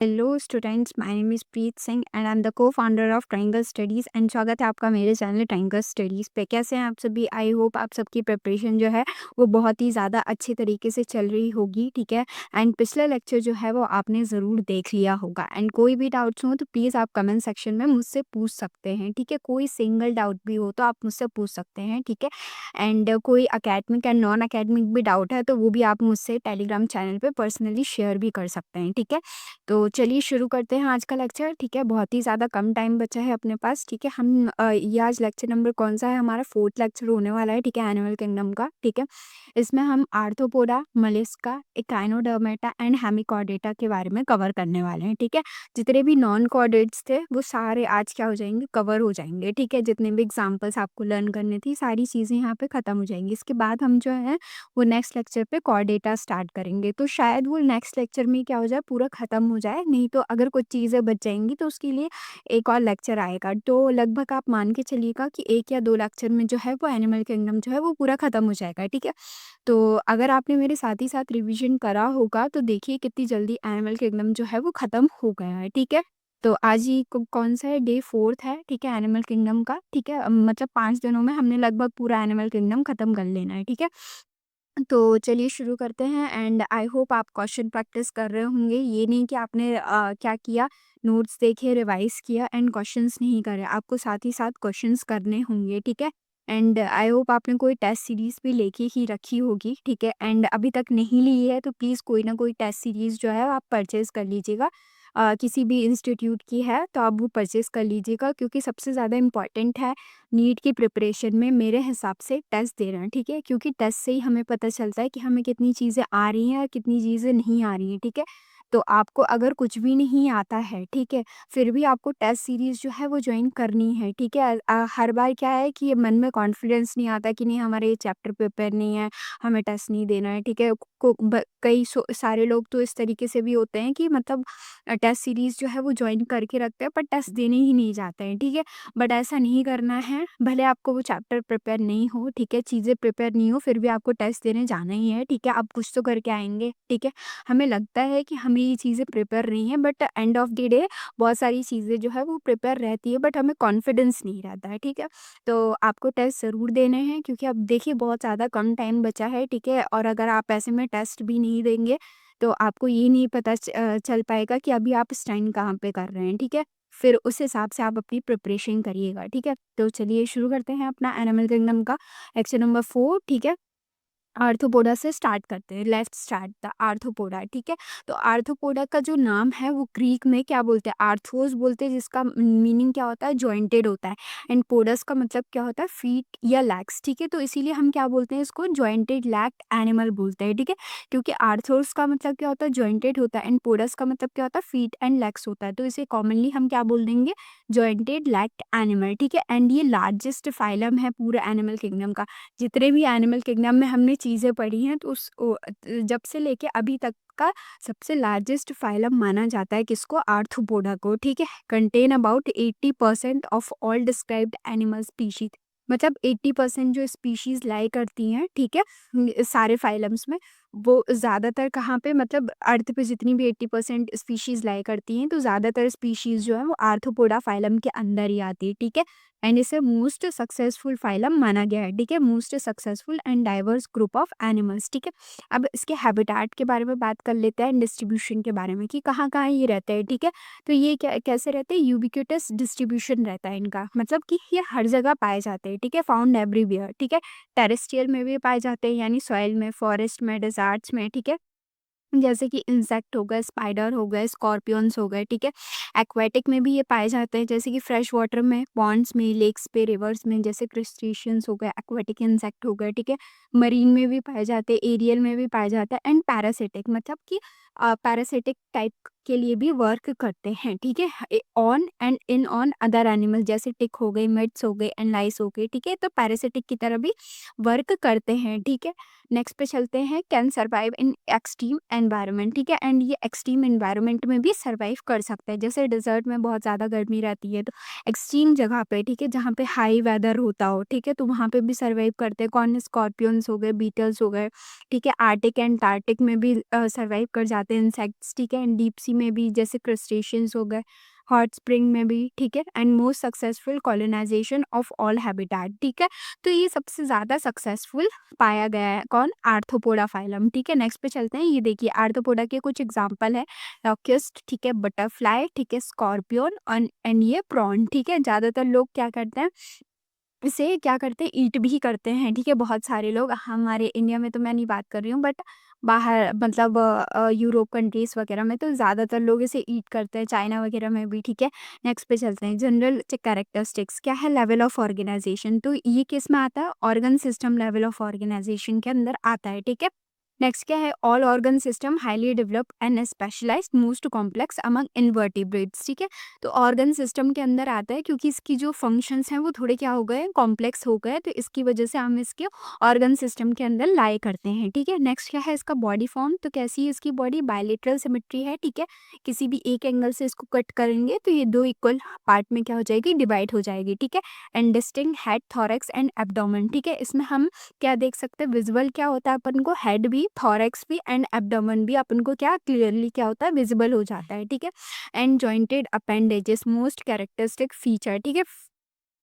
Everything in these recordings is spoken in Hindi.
Hello students, my name is Preet Singh and I am the co-founder of triangle studies and स्वागत है आपका मेरे चैनल ट्रायंगल स्टडीज़ पे। कैसे हैं आप सभी? आई होप आप सबकी प्रिपरेशन जो है वो बहुत ही ज़्यादा अच्छे तरीके से चल रही होगी, ठीक है। एंड पिछला लेक्चर जो है वो आपने ज़रूर देख लिया होगा एंड कोई भी डाउट्स हो तो प्लीज़ आप कमेंट सेक्शन में मुझसे पूछ सकते हैं, ठीक है। कोई सिंगल डाउट भी हो तो आप मुझसे पूछ सकते हैं, ठीक है। एंड कोई एकेडमिक एंड नॉन एकेडमिक भी डाउट है तो वो भी आप मुझसे टेलीग्राम चैनल पे पर्सनली शेयर भी कर सकते हैं, ठीक है। तो चलिए शुरू करते हैं आज का लेक्चर, ठीक है। बहुत ही ज़्यादा कम टाइम बचा है अपने पास, ठीक है। ये आज लेक्चर नंबर कौन-सा है? हमारा 4th लेक्चर होने वाला है, ठीक है, एनिमल किंगडम का, ठीक है। इसमें हम आर्थ्रोपोडा, मोलस्का, इकाइनोडर्मेटा एंड हेमिचॉर्डेटा के बारे में कवर करने वाले हैं, ठीक है। जितने भी नॉन कॉर्डेट्स थे वो सारे आज क्या हो जाएँगे? कवर हो जाएँगे, ठीक है। जितने भी एग्ज़ाम्पल्स आपको लर्न करनी थी सारी चीज़ें यहाँ पे ख़त्म हो जाएँगी। इसके बाद हम जो है वो नेक्स्ट लेक्चर पे कॉर्डेटा स्टार्ट करेंगे। तो शायद वो नेक्स्ट लेक्चर में क्या हो जाए, पूरा ख़त्म हो जाए, नहीं तो अगर कुछ चीज़ें बच जाएँगी तो उसके लिए एक और लेक्चर आएगा। तो लगभग आप मान के चलिएगा कि 1 या 2 लेक्चर में जो है वो एनिमल किंगडम जो है वो पूरा ख़त्म हो जाएगा, ठीक है। तो अगर आपने मेरे साथ ही साथ रिवीजन करा होगा तो देखिए कितनी जल्दी एनिमल किंगडम जो है वो ख़त्म हो गया है, ठीक है। तो आज ही कौन सा है? डे 4th है, ठीक है, एनिमल किंगडम का, ठीक है। मतलब 5 दिनों में हमने लगभग पूरा एनिमल किंगडम ख़त्म कर लेना है, ठीक है। तो चलिए शुरू करते हैं एंड आई होप आप क्वेश्चन प्रैक्टिस कर रहे होंगे। ये नहीं कि आपने क्या किया, नोट्स देखे, रिवाइज़ किया एंड क्वेश्चंस नहीं करे। आपको साथ ही साथ क्वेश्चंस करने होंगे, ठीक है। एंड आई होप आपने कोई टेस्ट सीरीज़ भी लेके ही रखी होगी, ठीक है। एंड अभी तक नहीं ली है तो प्लीज़ कोई ना कोई टेस्ट सीरीज़ जो है आप परचेज़ कर लीजिएगा। किसी भी इंस्टीट्यूट की है तो आप वो परचेज़ कर लीजिएगा, क्योंकि सबसे ज़्यादा इम्पॉर्टेंट है नीट की प्रिपरेशन में मेरे हिसाब से टेस्ट देना, ठीक है। क्योंकि टेस्ट से ही हमें पता चलता है कि हमें कितनी चीज़ें आ रही हैं और कितनी चीज़ें नहीं आ रही हैं, ठीक है। तो आपको अगर कुछ भी नहीं आता है, ठीक है, फिर भी आपको टेस्ट सीरीज़ जो है वो जॉइन करनी है, ठीक है। हर बार क्या है कि ये मन में कॉन्फिडेंस नहीं आता कि नहीं हमारे ये चैप्टर प्रिपेयर नहीं है, हमें टेस्ट नहीं देना है, ठीक है। कई सारे लोग तो इस तरीके से भी होते हैं कि मतलब टेस्ट सीरीज़ जो है वो जॉइन करके रखते हैं पर टेस्ट देने ही नहीं जाते हैं, ठीक है। बट ऐसा नहीं करना है, भले आपको वो चैप्टर प्रिपेयर नहीं हो, ठीक है, चीज़ें प्रिपेयर नहीं हो, फिर भी आपको टेस्ट देने जाना ही है, ठीक है। आप कुछ तो करके आएँगे, ठीक है। हमें लगता है कि हमें ये चीज़ें प्रिपेयर नहीं है, but end of the day बहुत सारी चीज़ें जो है वो प्रिपेयर रहती है, बट हमें कॉन्फिडेंस नहीं रहता है, ठीक है। तो आपको टेस्ट ज़रूर देने हैं, क्योंकि अब देखिए बहुत ज़्यादा कम टाइम बचा है, ठीक है। और अगर आप ऐसे में टेस्ट भी नहीं देंगे तो आपको ये नहीं पता चल पाएगा कि अभी आप स्टैंड कहाँ पे कर रहे हैं, ठीक है। फिर उस हिसाब से आप अपनी प्रिपरेशन करिएगा, ठीक है। तो चलिए शुरू करते हैं अपना एनिमल किंगडम का लेक्चर नंबर 4, ठीक है। आर्थ्रोपोडा से स्टार्ट करते हैं। लेट्स स्टार्ट द आर्थ्रोपोडा, ठीक है। तो आर्थ्रोपोडा का जो नाम है वो ग्रीक में क्या बोलते हैं? आर्थ्रोस बोलते हैं, जिसका मीनिंग क्या होता है? जॉइंटेड होता है। एंड पोडस का मतलब क्या होता है? फीट या लेग्स, ठीक है। तो इसीलिए हम क्या बोलते हैं इसको? जॉइंटेड लेग्ड एनिमल बोलते हैं, ठीक है। क्योंकि आर्थ्रोस का मतलब क्या होता है? जॉइंटेड होता है एंड पोडस का मतलब क्या होता है? फीट एंड लेग्स होता है। तो इसे कॉमनली हम क्या बोल देंगे? जॉइंटेड लेग्ड एनिमल, ठीक है। एंड ये लार्जेस्ट फाइलम है पूरे एनिमल किंगडम का। जितने भी एनिमल किंगडम में हमने चीज़ें पढ़ी हैं तो जब से लेके अभी तक का सबसे लार्जेस्ट फाइलम माना जाता है किसको? आर्थ्रोपोडा को, ठीक है। Contain about 80% of all described animal species. मतलब 80% जो स्पीशीज लाई करती हैं, ठीक है, सारे फाइलम्स में, वो ज़्यादातर कहाँ पे, मतलब अर्थ पे जितनी भी 80% स्पीशीज लाई करती हैं तो ज़्यादातर स्पीशीज जो है वो आर्थ्रोपोडा फाइलम के अंदर ही आती है, ठीक है। एंड इसे मोस्ट सक्सेसफुल फाइलम माना गया है, ठीक है। Most successful and diverse group of animals, ठीक है। अब इसके हैबिटेट के बारे में बात कर लेते हैं, डिस्ट्रीब्यूशन के बारे में कि कहाँ कहाँ ये रहते हैं, ठीक है। तो ये क्या कैसे रहते हैं? यूबिक्यूटस डिस्ट्रीब्यूशन रहता है इनका, मतलब कि ये हर जगह पाए जाते हैं, ठीक है। फाउंड एवरीवेयर, ठीक है। टेरेस्ट्रियल में भी पाए जाते हैं, यानी सॉइल में, फॉरेस्ट में, डिजर्ट्स में, ठीक है। जैसे कि इंसेक्ट हो गए, स्पाइडर हो गए, स्कॉर्पियंस हो गए, ठीक है। एक्वेटिक में भी ये पाए जाते हैं, जैसे कि फ्रेश वाटर में, पॉन्ड्स में, लेक्स पे, रिवर्स में, जैसे क्रस्टेशियंस हो गए, एक्वेटिक इंसेक्ट हो गए, ठीक है। मरीन में भी पाए जाते हैं, एरियल में भी पाए जाता है एंड पैरासिटिक, मतलब कि पैरासिटिक टाइप के लिए भी वर्क करते हैं, ठीक है। On and in on other animal, जैसे टिक हो गई, मिट्स हो गए एंड लाइस हो गई, ठीक है। तो पैरासिटिक की तरह भी वर्क करते हैं, ठीक है। नेक्स्ट पे चलते हैं, can survive in extreme environment, ठीक है। एंड ये एक्सट्रीम एनवायरनमेंट में भी सर्वाइव कर सकते हैं, जैसे डिजर्ट में बहुत ज़्यादा गर्मी रहती है तो एक्सट्रीम जगह पे, ठीक है, जहाँ पे हाई वेदर होता हो, ठीक है, तो वहाँ पे भी सर्वाइव करते हैं। कौन? स्कॉर्पियंस हो गए, बीटल्स हो गए, ठीक है। आर्टिक एंड अंटार्कटिक में भी सर्वाइव कर जाते हैं इंसेक्ट्स, ठीक है, एंड डीप सी में भी जैसे क्रस्टेशियंस हो गए, हॉट स्प्रिंग में भी, ठीक है, and most successful colonisation of all habitat, ठीक है। तो ये सबसे ज़्यादा सक्सेसफुल पाया गया है कौन? आर्थ्रोपोडा फाइलम, ठीक है। नेक्स्ट पे चलते हैं। ये देखिए आर्थ्रोपोडा के कुछ एग्जांपल है, लॉक्यूस्ट, ठीक है, बटरफ्लाई, ठीक है, स्कॉर्पियन एंड ये प्रॉन, ठीक है। ज़्यादातर लोग क्या करते हैं, इसे क्या करते हैं, ईट भी करते हैं, ठीक है। बहुत सारे लोग, हमारे इंडिया में तो मैं नहीं बात कर रही हूँ, बट बाहर मतलब यूरोप कंट्रीज़ वगैरह में तो ज़्यादातर लोग इसे ईट करते हैं, चाइना वगैरह में भी, ठीक है। नेक्स्ट पे चलते हैं। जनरल कैरेक्टरिस्टिक्स क्या है? लेवल ऑफ ऑर्गेनाइजेशन, तो ये किस में आता है? Organ system level of organisation के अंदर आता है, ठीक है। नेक्स्ट क्या है? All organ system highly developed and specialised most complex among invertebrates, ठीक है। तो ऑर्गन सिस्टम के अंदर आता है क्योंकि इसकी जो फंक्शंस हैं वो थोड़े क्या हो गए, कॉम्प्लेक्स हो गए, तो इसकी वजह से हम इसके ऑर्गन सिस्टम के अंदर लाई करते हैं, ठीक है। नेक्स्ट क्या है? इसका बॉडी फॉर्म, तो कैसी है इसकी बॉडी? बायलेटरल सिमेट्री है, ठीक है। किसी भी एक एंगल से इसको कट करेंगे तो ये दो इक्वल पार्ट में क्या हो जाएगी, डिवाइड हो जाएगी, ठीक है। And distinct head, thorax and abdomen, ठीक है। इसमें हम क्या देख सकते हैं, विजुअल क्या होता है अपन को, हेड भी, थॉरैक्स भी एंड एब्डोमेन भी अपन को क्या क्लियरली क्या होता है, विजिबल हो जाता है, ठीक है। And jointed appendages most characteristic feature, ठीक है।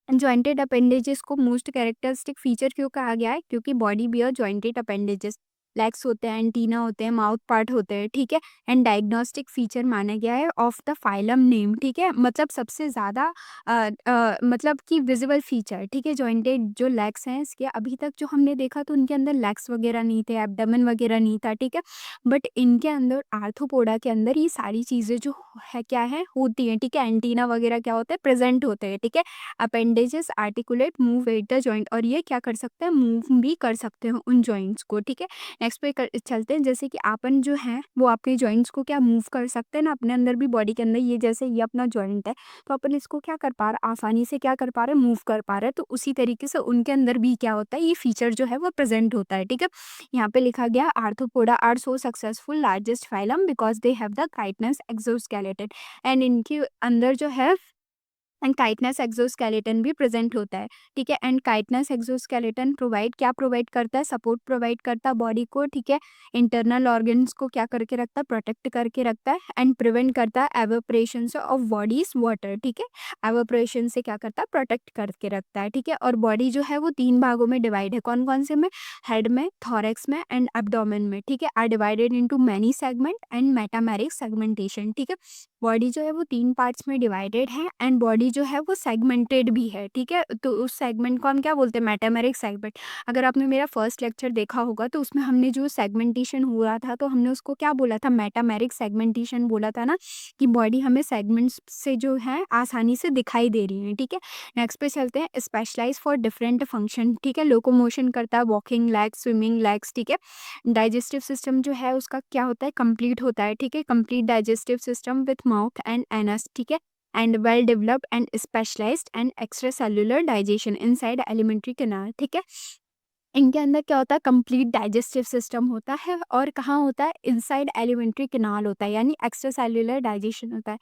जॉइंटेड अपेंडेजेस को मोस्ट कैरेक्टरिस्टिक फीचर क्यों कहा गया है? क्योंकि body bear jointed appendages, legs होते हैं, एंटीना होते हैं, माउथ पार्ट होते हैं, ठीक है। एंड डायग्नोस्टिक फीचर माना गया है ऑफ द फाइलम नेम, ठीक है। मतलब सबसे ज़्यादा मतलब कि विजिबल फीचर, ठीक है। जॉइंटेड जो लेग्स हैं इसके, अभी तक जो हमने देखा तो उनके अंदर लेग्स वगैरह नहीं थे, एब्डोमेन वगैरह नहीं था, ठीक है। बट इनके अंदर आर्थ्रोपोडा के अंदर ये सारी चीज़ें जो है क्या है, होती हैं, ठीक है। एंटीना वगैरह क्या होता है, प्रेजेंट होते हैं, ठीक है। Appendages articulate move at the joint, और ये क्या कर सकते हैं, मूव भी कर सकते हैं उन जॉइंट्स को, ठीक है। नेक्स्ट पे चलते हैं। जैसे कि अपन जो है वो अपने जॉइंट्स को क्या मूव कर सकते हैं ना अपने अंदर भी, बॉडी के अंदर, ये जैसे ये अपना जॉइंट है तो अपन इसको क्या कर पा रहे, आसानी से क्या कर पा रहे, मूव कर पा रहे हैं। तो उसी तरीके से उनके अंदर भी क्या होता है, ये फीचर जो है वो प्रेजेंट होता है, ठीक है। यहाँ पे लिखा गया arthropoda are so successful largest phylum because they have the chitinous exoskeleton, and इनके अंदर जो है एंड काइटनेस एक्सोस्केलेटन भी प्रेजेंट होता है, ठीक है। एंड काइटनेस एक्सोस्केलेटन प्रोवाइड क्या प्रोवाइड करता है, सपोर्ट प्रोवाइड करता है बॉडी को, ठीक है। इंटरनल ऑर्गन्स को क्या करके रखता है, प्रोटेक्ट करके रखता है, एंड प्रिवेंट करता है एवोपरेशन ऑफ बॉडीज वाटर, ठीक है। एवोपरेशन से क्या करता है, प्रोटेक्ट करके रखता है, ठीक है। और बॉडी जो है वो 3 भागों में डिवाइड है, कौन कौन से में? हेड में, थॉरैक्स में एंड एब्डोमेन में, ठीक है। Are divided into many segment and metameric segmentation, ठीक है। बॉडी जो है वो 3 पार्ट्स में डिवाइडेड है एंड बॉडी जो है वो सेगमेंटेड भी है, ठीक है। तो उस सेगमेंट को हम क्या बोलते हैं, मेटामेरिक सेगमेंट। अगर आपने मेरा फर्स्ट लेक्चर देखा होगा तो उसमें हमने जो सेगमेंटेशन हुआ था तो हमने उसको क्या बोला था, मेटामेरिक सेगमेंटेशन बोला था ना, कि बॉडी हमें सेगमेंट्स से जो है आसानी से दिखाई दे रही है, ठीक है। नेक्स्ट पे चलते हैं। स्पेशलाइज फॉर डिफरेंट फंक्शन, ठीक है। लोकोमोशन करता है, वॉकिंग लेग्स, स्विमिंग लेग्स, ठीक है। डाइजेस्टिव सिस्टम जो है उसका क्या होता है, कंप्लीट होता है, ठीक है। Complete digestive system with mouth and anus, ठीक है। And well developed and specialised and extra cellular digestion inside alimentary canal, ठीक है। इनके अंदर क्या होता है, कंप्लीट डाइजेस्टिव सिस्टम होता है, और कहाँ होता है, इनसाइड एलिमेंट्री कैनाल होता है, यानी एक्स्ट्रा सेल्युलर डाइजेशन होता है।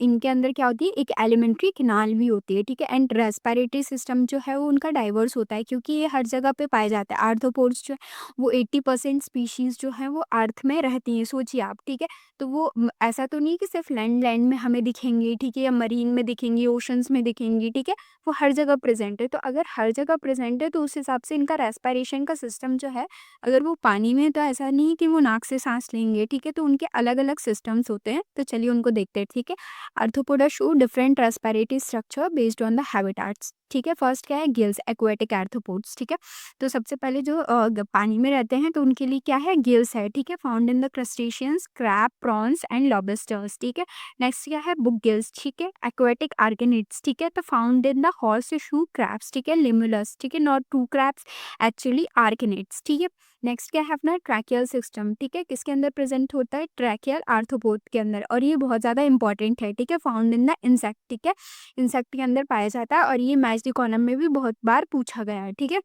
इनके अंदर क्या होती है, एक एलिमेंट्री कैनाल भी होती है, ठीक है। एंड रेस्पिरेटरी सिस्टम जो है वो उनका डाइवर्स होता है क्योंकि ये हर जगह पे पाए जाते हैं। आर्थ्रोपोड्स जो है वो 80% स्पीशीज जो है वो अर्थ में रहती हैं, सोचिए आप, ठीक है। तो वो ऐसा तो नहीं कि सिर्फ लैंड लैंड में हमें दिखेंगे, ठीक है, या मरीन में दिखेंगी, ओशंस में दिखेंगी, ठीक है। वो हर जगह प्रेजेंट है, तो अगर हर जगह प्रेजेंट है तो उस हिसाब से इनका रेस्पिरेशन का सिस्टम जो है, अगर वो पानी में है तो ऐसा नहीं कि वो नाक से सांस लेंगे, ठीक है। तो उनके अलग अलग सिस्टम्स होते हैं, तो चलिए उनको देखते हैं, ठीक है। Arthropoda show different respiratory structure based on the habitats, ठीक है। फर्स्ट क्या है, गिल्स, एक्वेटिक आर्थ्रोपोड्स, ठीक है। तो सबसे पहले जो पानी में रहते हैं तो उनके लिए क्या है, गिल्स है, ठीक है। Found in the crustaceans, crab, prawns and lobsters, ठीक है। नेक्स्ट क्या है, बुक गिल्स, ठीक है। एक्वेटिक आर्गेनिट्स, ठीक है। तो found in the horse shoe crabs, ठीक है। लिमुलस, ठीक है, नॉट ट्रू क्रैब्स, एक्चुअली आर्गेनिट्स, ठीक है। नेक्स्ट क्या है अपना ट्रैकियल सिस्टम, ठीक है। किसके अंदर प्रेजेंट होता है, ट्रैकियल आर्थ्रोपोड के अंदर, और ये बहुत ज़्यादा इंपॉर्टेंट है, ठीक है। फाउंड इन द इंसेक्ट, ठीक है, इंसेक्ट के अंदर पाया जाता है, और ये मैच द कॉलम में भी बहुत बार पूछा गया है, ठीक है।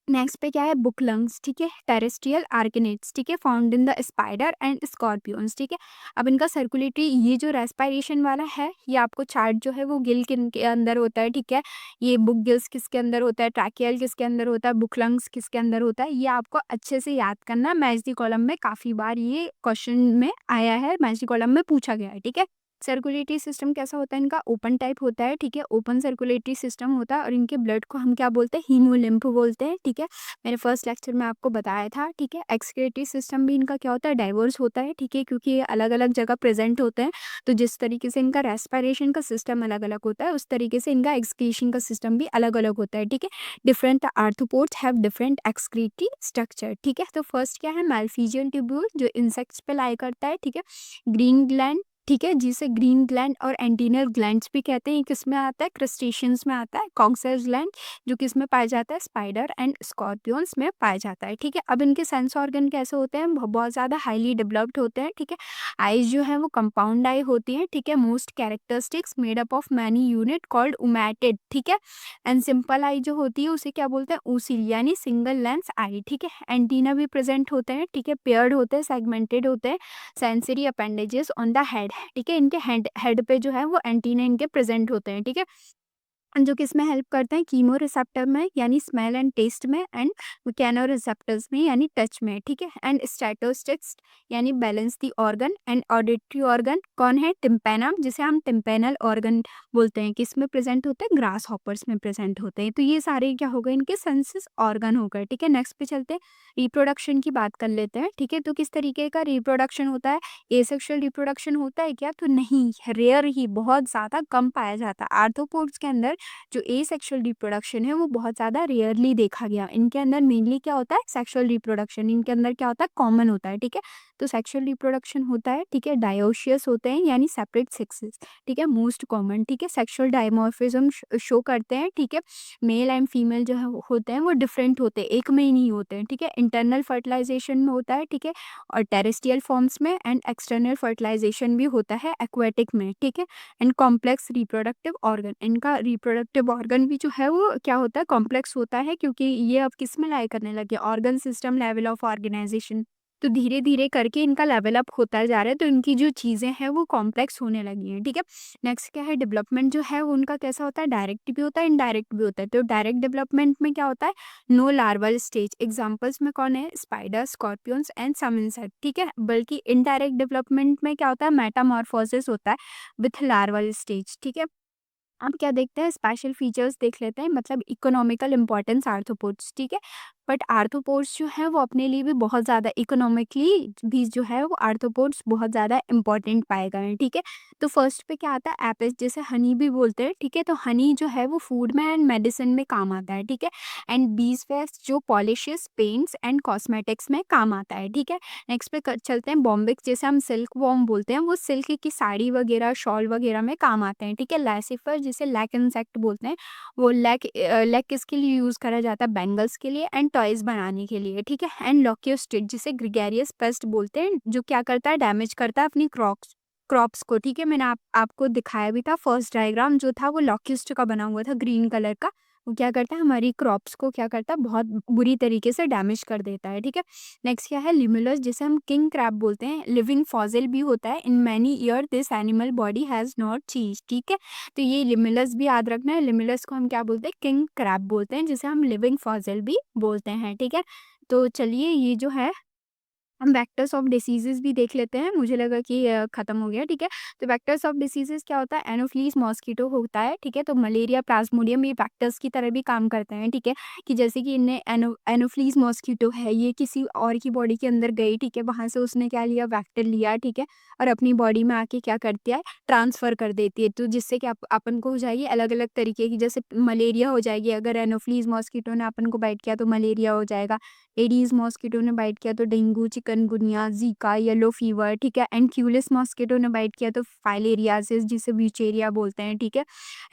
नेक्स्ट पे क्या है, बुक लंग्स, ठीक है, टेरेस्ट्रियल आर्किनेट्स, ठीक है, found in the spider and scorpions, ठीक है। अब इनका सर्कुलेटरी, ये जो रेस्पिरेशन वाला है, ये आपको चार्ट जो है वो गिल किन के अंदर होता है, ठीक है। ये बुक गिल्स किसके अंदर होता है, ट्रैकियल किसके अंदर होता है, बुक लंग्स किसके अंदर होता है, ये आपको अच्छे से याद करना। मैच द कॉलम में काफ़ी बार ये क्वेश्चन में आया है, मैच द कॉलम में पूछा गया है, ठीक है। सर्कुलेटरी सिस्टम कैसा होता है इनका, ओपन टाइप होता है, ठीक है, ओपन सर्कुलेटरी सिस्टम होता है, और इनके ब्लड को हम क्या बोलते हैं, हीमोलिम्फ बोलते हैं, ठीक है। मैंने फर्स्ट लेक्चर में आपको बताया था, ठीक है। एक्सक्रीटरी सिस्टम भी इनका क्या होता है, डाइवर्स होता है, ठीक है, क्योंकि ये अलग अलग जगह प्रेजेंट होते हैं। तो जिस तरीके से इनका रेस्पिरेशन का सिस्टम अलग अलग होता है, उस तरीके से इनका एक्सक्रीशन का सिस्टम भी अलग अलग होता है, ठीक है। Different arthropods have different excretory structure, ठीक है। तो फर्स्ट क्या है, मैल्फिजियन ट्यूब्यूल, जो इंसेक्ट्स पे लाई करता है, ठीक है। ग्रीन ग्लैंड, ठीक है, जिसे ग्रीन ग्लैंड और एंटीनल ग्लैंड्स भी कहते हैं, ये किस में आता है, क्रस्टेशियंस में आता है। कॉक्सेस ग्लैंड, जो किस में पाया जाता है, स्पाइडर एंड स्कॉर्पियंस में पाया जाता है, ठीक है। अब इनके सेंस ऑर्गन कैसे होते हैं, बहुत ज़्यादा हाईली डेवलप्ड होते हैं, ठीक है। आईज जो है वो कंपाउंड आई होती है, ठीक है। Most characteristics made up of many unit called ommatidia, ठीक है। एंड सिंपल आई जो होती है उसे क्या बोलते हैं, ऊसिल, यानी सिंगल लेंस आई, ठीक है। एंटीना भी प्रेजेंट होते हैं, ठीक है, पेयर्ड होते हैं, सेगमेंटेड होते हैं। Sensory appendages on the head, ठीक है, इनके हेड हेड पे जो है वो एंटीना इनके प्रेजेंट होते हैं, ठीक है। जो किस में हेल्प करते हैं, कीमो रिसेप्टर में, यानी स्मेल एंड टेस्ट में, एंड मैकेनो रिसेप्टर्स में, यानी टच में, ठीक है। एंड स्टैटोस्टिक्स, यानी balance the organ. And auditory organ कौन है, टिम्पेनम, जिसे हम टिम्पेनल ऑर्गन बोलते हैं, किस में प्रेजेंट होते हैं, ग्रास हॉपर्स में प्रेजेंट होते हैं। तो ये सारे क्या हो गए, इनके सेंसेस ऑर्गन हो गए, ठीक है। नेक्स्ट पे चलते हैं, रिप्रोडक्शन की बात कर लेते हैं, ठीक है। तो किस तरीके का रिप्रोडक्शन होता है, एसेक्सुअल रिप्रोडक्शन होता है क्या, तो नहीं, रेयर ही, बहुत ज़्यादा कम पाया जाता है। आर्थ्रोपोड्स के अंदर जो एसेक्सुअल रिप्रोडक्शन है वो बहुत ज़्यादा रेयरली देखा गया। इनके अंदर मेनली क्या होता है, सेक्सुअल रिप्रोडक्शन, इनके अंदर क्या होता है, कॉमन होता है, ठीक है। तो सेक्सुअल रिप्रोडक्शन होता है, ठीक है। डायोशियस होते हैं, यानी सेपरेट सेक्सेस, ठीक है, मोस्ट कॉमन, ठीक है। सेक्सुअल डायमॉर्फिज्म शो करते हैं, ठीक है। मेल एंड फीमेल जो है होते हैं वो डिफरेंट होते हैं, एक में ही नहीं होते हैं, ठीक है। इंटरनल फर्टिलाइजेशन में होता है, ठीक है, और टेरेस्ट्रियल फॉर्म्स में, एंड एक्सटर्नल फर्टिलाइजेशन भी होता है एक्वेटिक में, ठीक है। एंड कॉम्प्लेक्स रिप्रोडक्टिव ऑर्गन, इनका रिप्रोडक्टिव ऑर्गन भी जो है वो क्या होता है, कॉम्प्लेक्स होता है, क्योंकि ये अब किस में लाई करने लगे, organ system level of organisation. तो धीरे धीरे करके इनका लेवल अप होता जा रहा है, तो इनकी जो चीज़ें हैं वो कॉम्प्लेक्स होने लगी हैं, ठीक है। नेक्स्ट क्या है, डेवलपमेंट जो है वो उनका कैसा होता है, डायरेक्ट भी होता है, इनडायरेक्ट भी होता है। तो डायरेक्ट डेवलपमेंट में क्या होता है, नो लार्वल स्टेज, एग्जांपल्स में कौन है, spider, scorpions and some insect, ठीक है। बल्कि इनडायरेक्ट डेवलपमेंट में क्या होता है, मेटामॉर्फोसिस होता है विथ लार्वल स्टेज, ठीक है। अब क्या देखते हैं, स्पेशल फीचर्स देख लेते हैं, मतलब इकोनॉमिकल इंपॉर्टेंस आर्थ्रोपोड्स, ठीक है। बट आर्थ्रोपोड्स जो है वो अपने लिए भी बहुत ज़्यादा इकोनॉमिकली भी जो है वो आर्थ्रोपोड्स बहुत ज़्यादा इंपॉर्टेंट पाए गए हैं, ठीक है। तो फर्स्ट पे क्या आता है, एपिस, जिसे हनी भी बोलते हैं, ठीक है। तो हनी जो है वो फूड में एंड मेडिसिन में काम आता है, ठीक है। एंड बीज वेस्ट जो पॉलिशेस, पेंट्स एंड कॉस्मेटिक्स में काम आता है, ठीक है। नेक्स्ट पे चलते हैं, बॉम्बिक, जैसे हम सिल्क वॉर्म बोलते हैं, वो सिल्क की साड़ी वगैरह, शॉल वगैरह में काम आते हैं, ठीक है। लैसिफर, जिसे लैक इंसेक्ट बोलते हैं, वो लैक किसके लिए यूज़ करा जाता है, बैंगल्स के लिए एंड टॉयज बनाने के लिए, ठीक है। एंड लॉक्योस्टिड, जिसे ग्रिगेरियस पेस्ट बोलते हैं, जो क्या करता है, डैमेज करता है अपनी क्रॉप्स को, ठीक है। मैंने आपको दिखाया भी था, फर्स्ट डायग्राम जो था वो लॉक्यूस्ट का बना हुआ था, ग्रीन कलर का। वो क्या करता है, हमारी क्रॉप्स को क्या करता है, बहुत बुरी तरीके से डैमेज कर देता है, ठीक है। नेक्स्ट क्या है, लिमुलस, जिसे हम किंग क्रैब बोलते हैं, लिविंग फॉसिल भी होता है। In many year this animal body has not change, ठीक है। तो ये लिमुलस भी याद रखना है, लिमुलस को हम क्या बोलते हैं, किंग क्रैब बोलते हैं, जिसे हम लिविंग फॉसिल भी बोलते हैं, ठीक है। तो चलिए, ये जो है हम वेक्टर्स ऑफ डिसीजेज़ भी देख लेते हैं, मुझे लगा कि खत्म हो गया, ठीक है। तो वेक्टर्स ऑफ डिसीजेज़ क्या होता है, एनोफ्लीज मॉस्किटो होता है, ठीक है। तो मलेरिया, प्लाज्मोडियम, ये वेक्टर्स की तरह भी काम करते हैं, ठीक है। कि जैसे कि इनने एनोफ्लीज मॉस्किटो है, ये किसी और की बॉडी के अंदर गई, ठीक है, वहाँ से उसने क्या लिया, वेक्टर लिया, ठीक है, और अपनी बॉडी में आके क्या करती है, ट्रांसफ़र कर देती है। तो जिससे कि अपन को हो जाएगी अलग-अलग तरीके की, जैसे मलेरिया हो जाएगी, अगर एनोफ्लीज मॉस्किटो ने अपन को बाइट किया तो मलेरिया हो जाएगा। एडीज मॉस्किटो ने बाइट किया तो dengue, chikungunya, Zika, yellow fever, ठीक है। एंड क्यूलिस मॉस्किटो ने बाइट किया तो फाइलेरियासिस, जिसे ब्यूचेरिया बोलते हैं, ठीक है।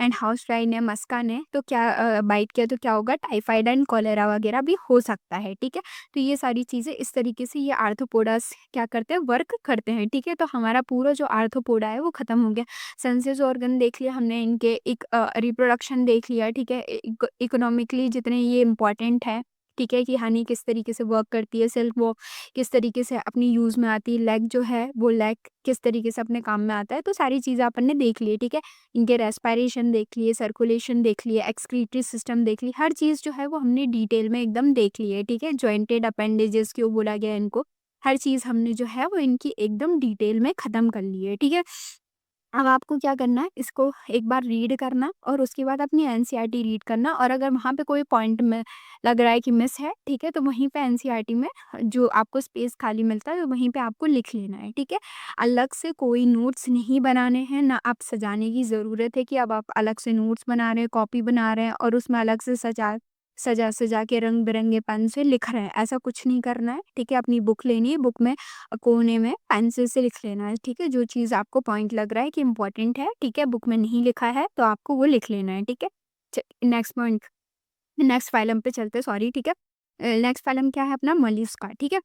एंड हाउस फ्लाई ने, मस्का ने तो क्या बाइट किया तो क्या होगा, टाइफाइड एंड कॉलेरा वगैरह भी हो सकता है, ठीक है। तो ये सारी चीज़ें इस तरीके से ये आर्थ्रोपोडास क्या करते हैं, वर्क करते हैं, ठीक है। तो हमारा पूरा जो आर्थ्रोपोडा है वो खत्म हो गया। सेंसेस ऑर्गन देख लिया हमने, इनके एक रिप्रोडक्शन देख लिया, ठीक है। इकोनॉमिकली जितने ये इंपॉर्टेंट है, ठीक है, कि हनी किस तरीके से वर्क करती है, सिल्क वो किस तरीके से अपनी यूज़ में आती है, लेग जो है वो लेग किस तरीके से अपने काम में आता है, तो सारी चीज़ें अपन ने देख ली है, ठीक है। इनके रेस्पिरेशन देख लिए, सर्कुलेशन देख लिए, एक्सक्रीटरी सिस्टम देख ली, हर चीज़ जो है वो हमने डिटेल में एकदम देख ली है, ठीक है। जॉइंटेड अपेंडेजेस क्यों बोला गया है इनको, हर चीज़ हमने जो है वो इनकी एकदम डिटेल में ख़त्म कर ली है, ठीक है। अब आपको क्या करना है, इसको एक बार रीड करना और उसके बाद अपनी एनसीईआरटी रीड करना, और अगर वहाँ पे कोई पॉइंट में लग रहा है कि मिस है, ठीक है, तो वहीं पे एनसीईआरटी में जो आपको स्पेस खाली मिलता है, तो वहीं पे आपको लिख लेना है, ठीक है। अलग से कोई नोट्स नहीं बनाने हैं, ना आप सजाने की ज़रूरत है कि अब आप अलग से नोट्स बना रहे हैं, कॉपी बना रहे हैं और उसमें अलग से सजा के रंग-बिरंगे पेन से लिख रहे हैं, ऐसा कुछ नहीं करना है, ठीक है। अपनी बुक लेनी है, बुक में कोने में पेंसिल से लिख लेना है, ठीक है। जो चीज़ आपको पॉइंट लग रहा है कि इम्पोर्टेंट है, ठीक है, बुक में नहीं लिखा है, तो आपको वो लिख लेना है, ठीक है। च नेक्स्ट पॉइंट, नेक्स्ट फाइलम पे चलते हैं, सॉरी, ठीक है। नेक्स्ट फाइलम क्या है अपना, मोलस्का, ठीक है।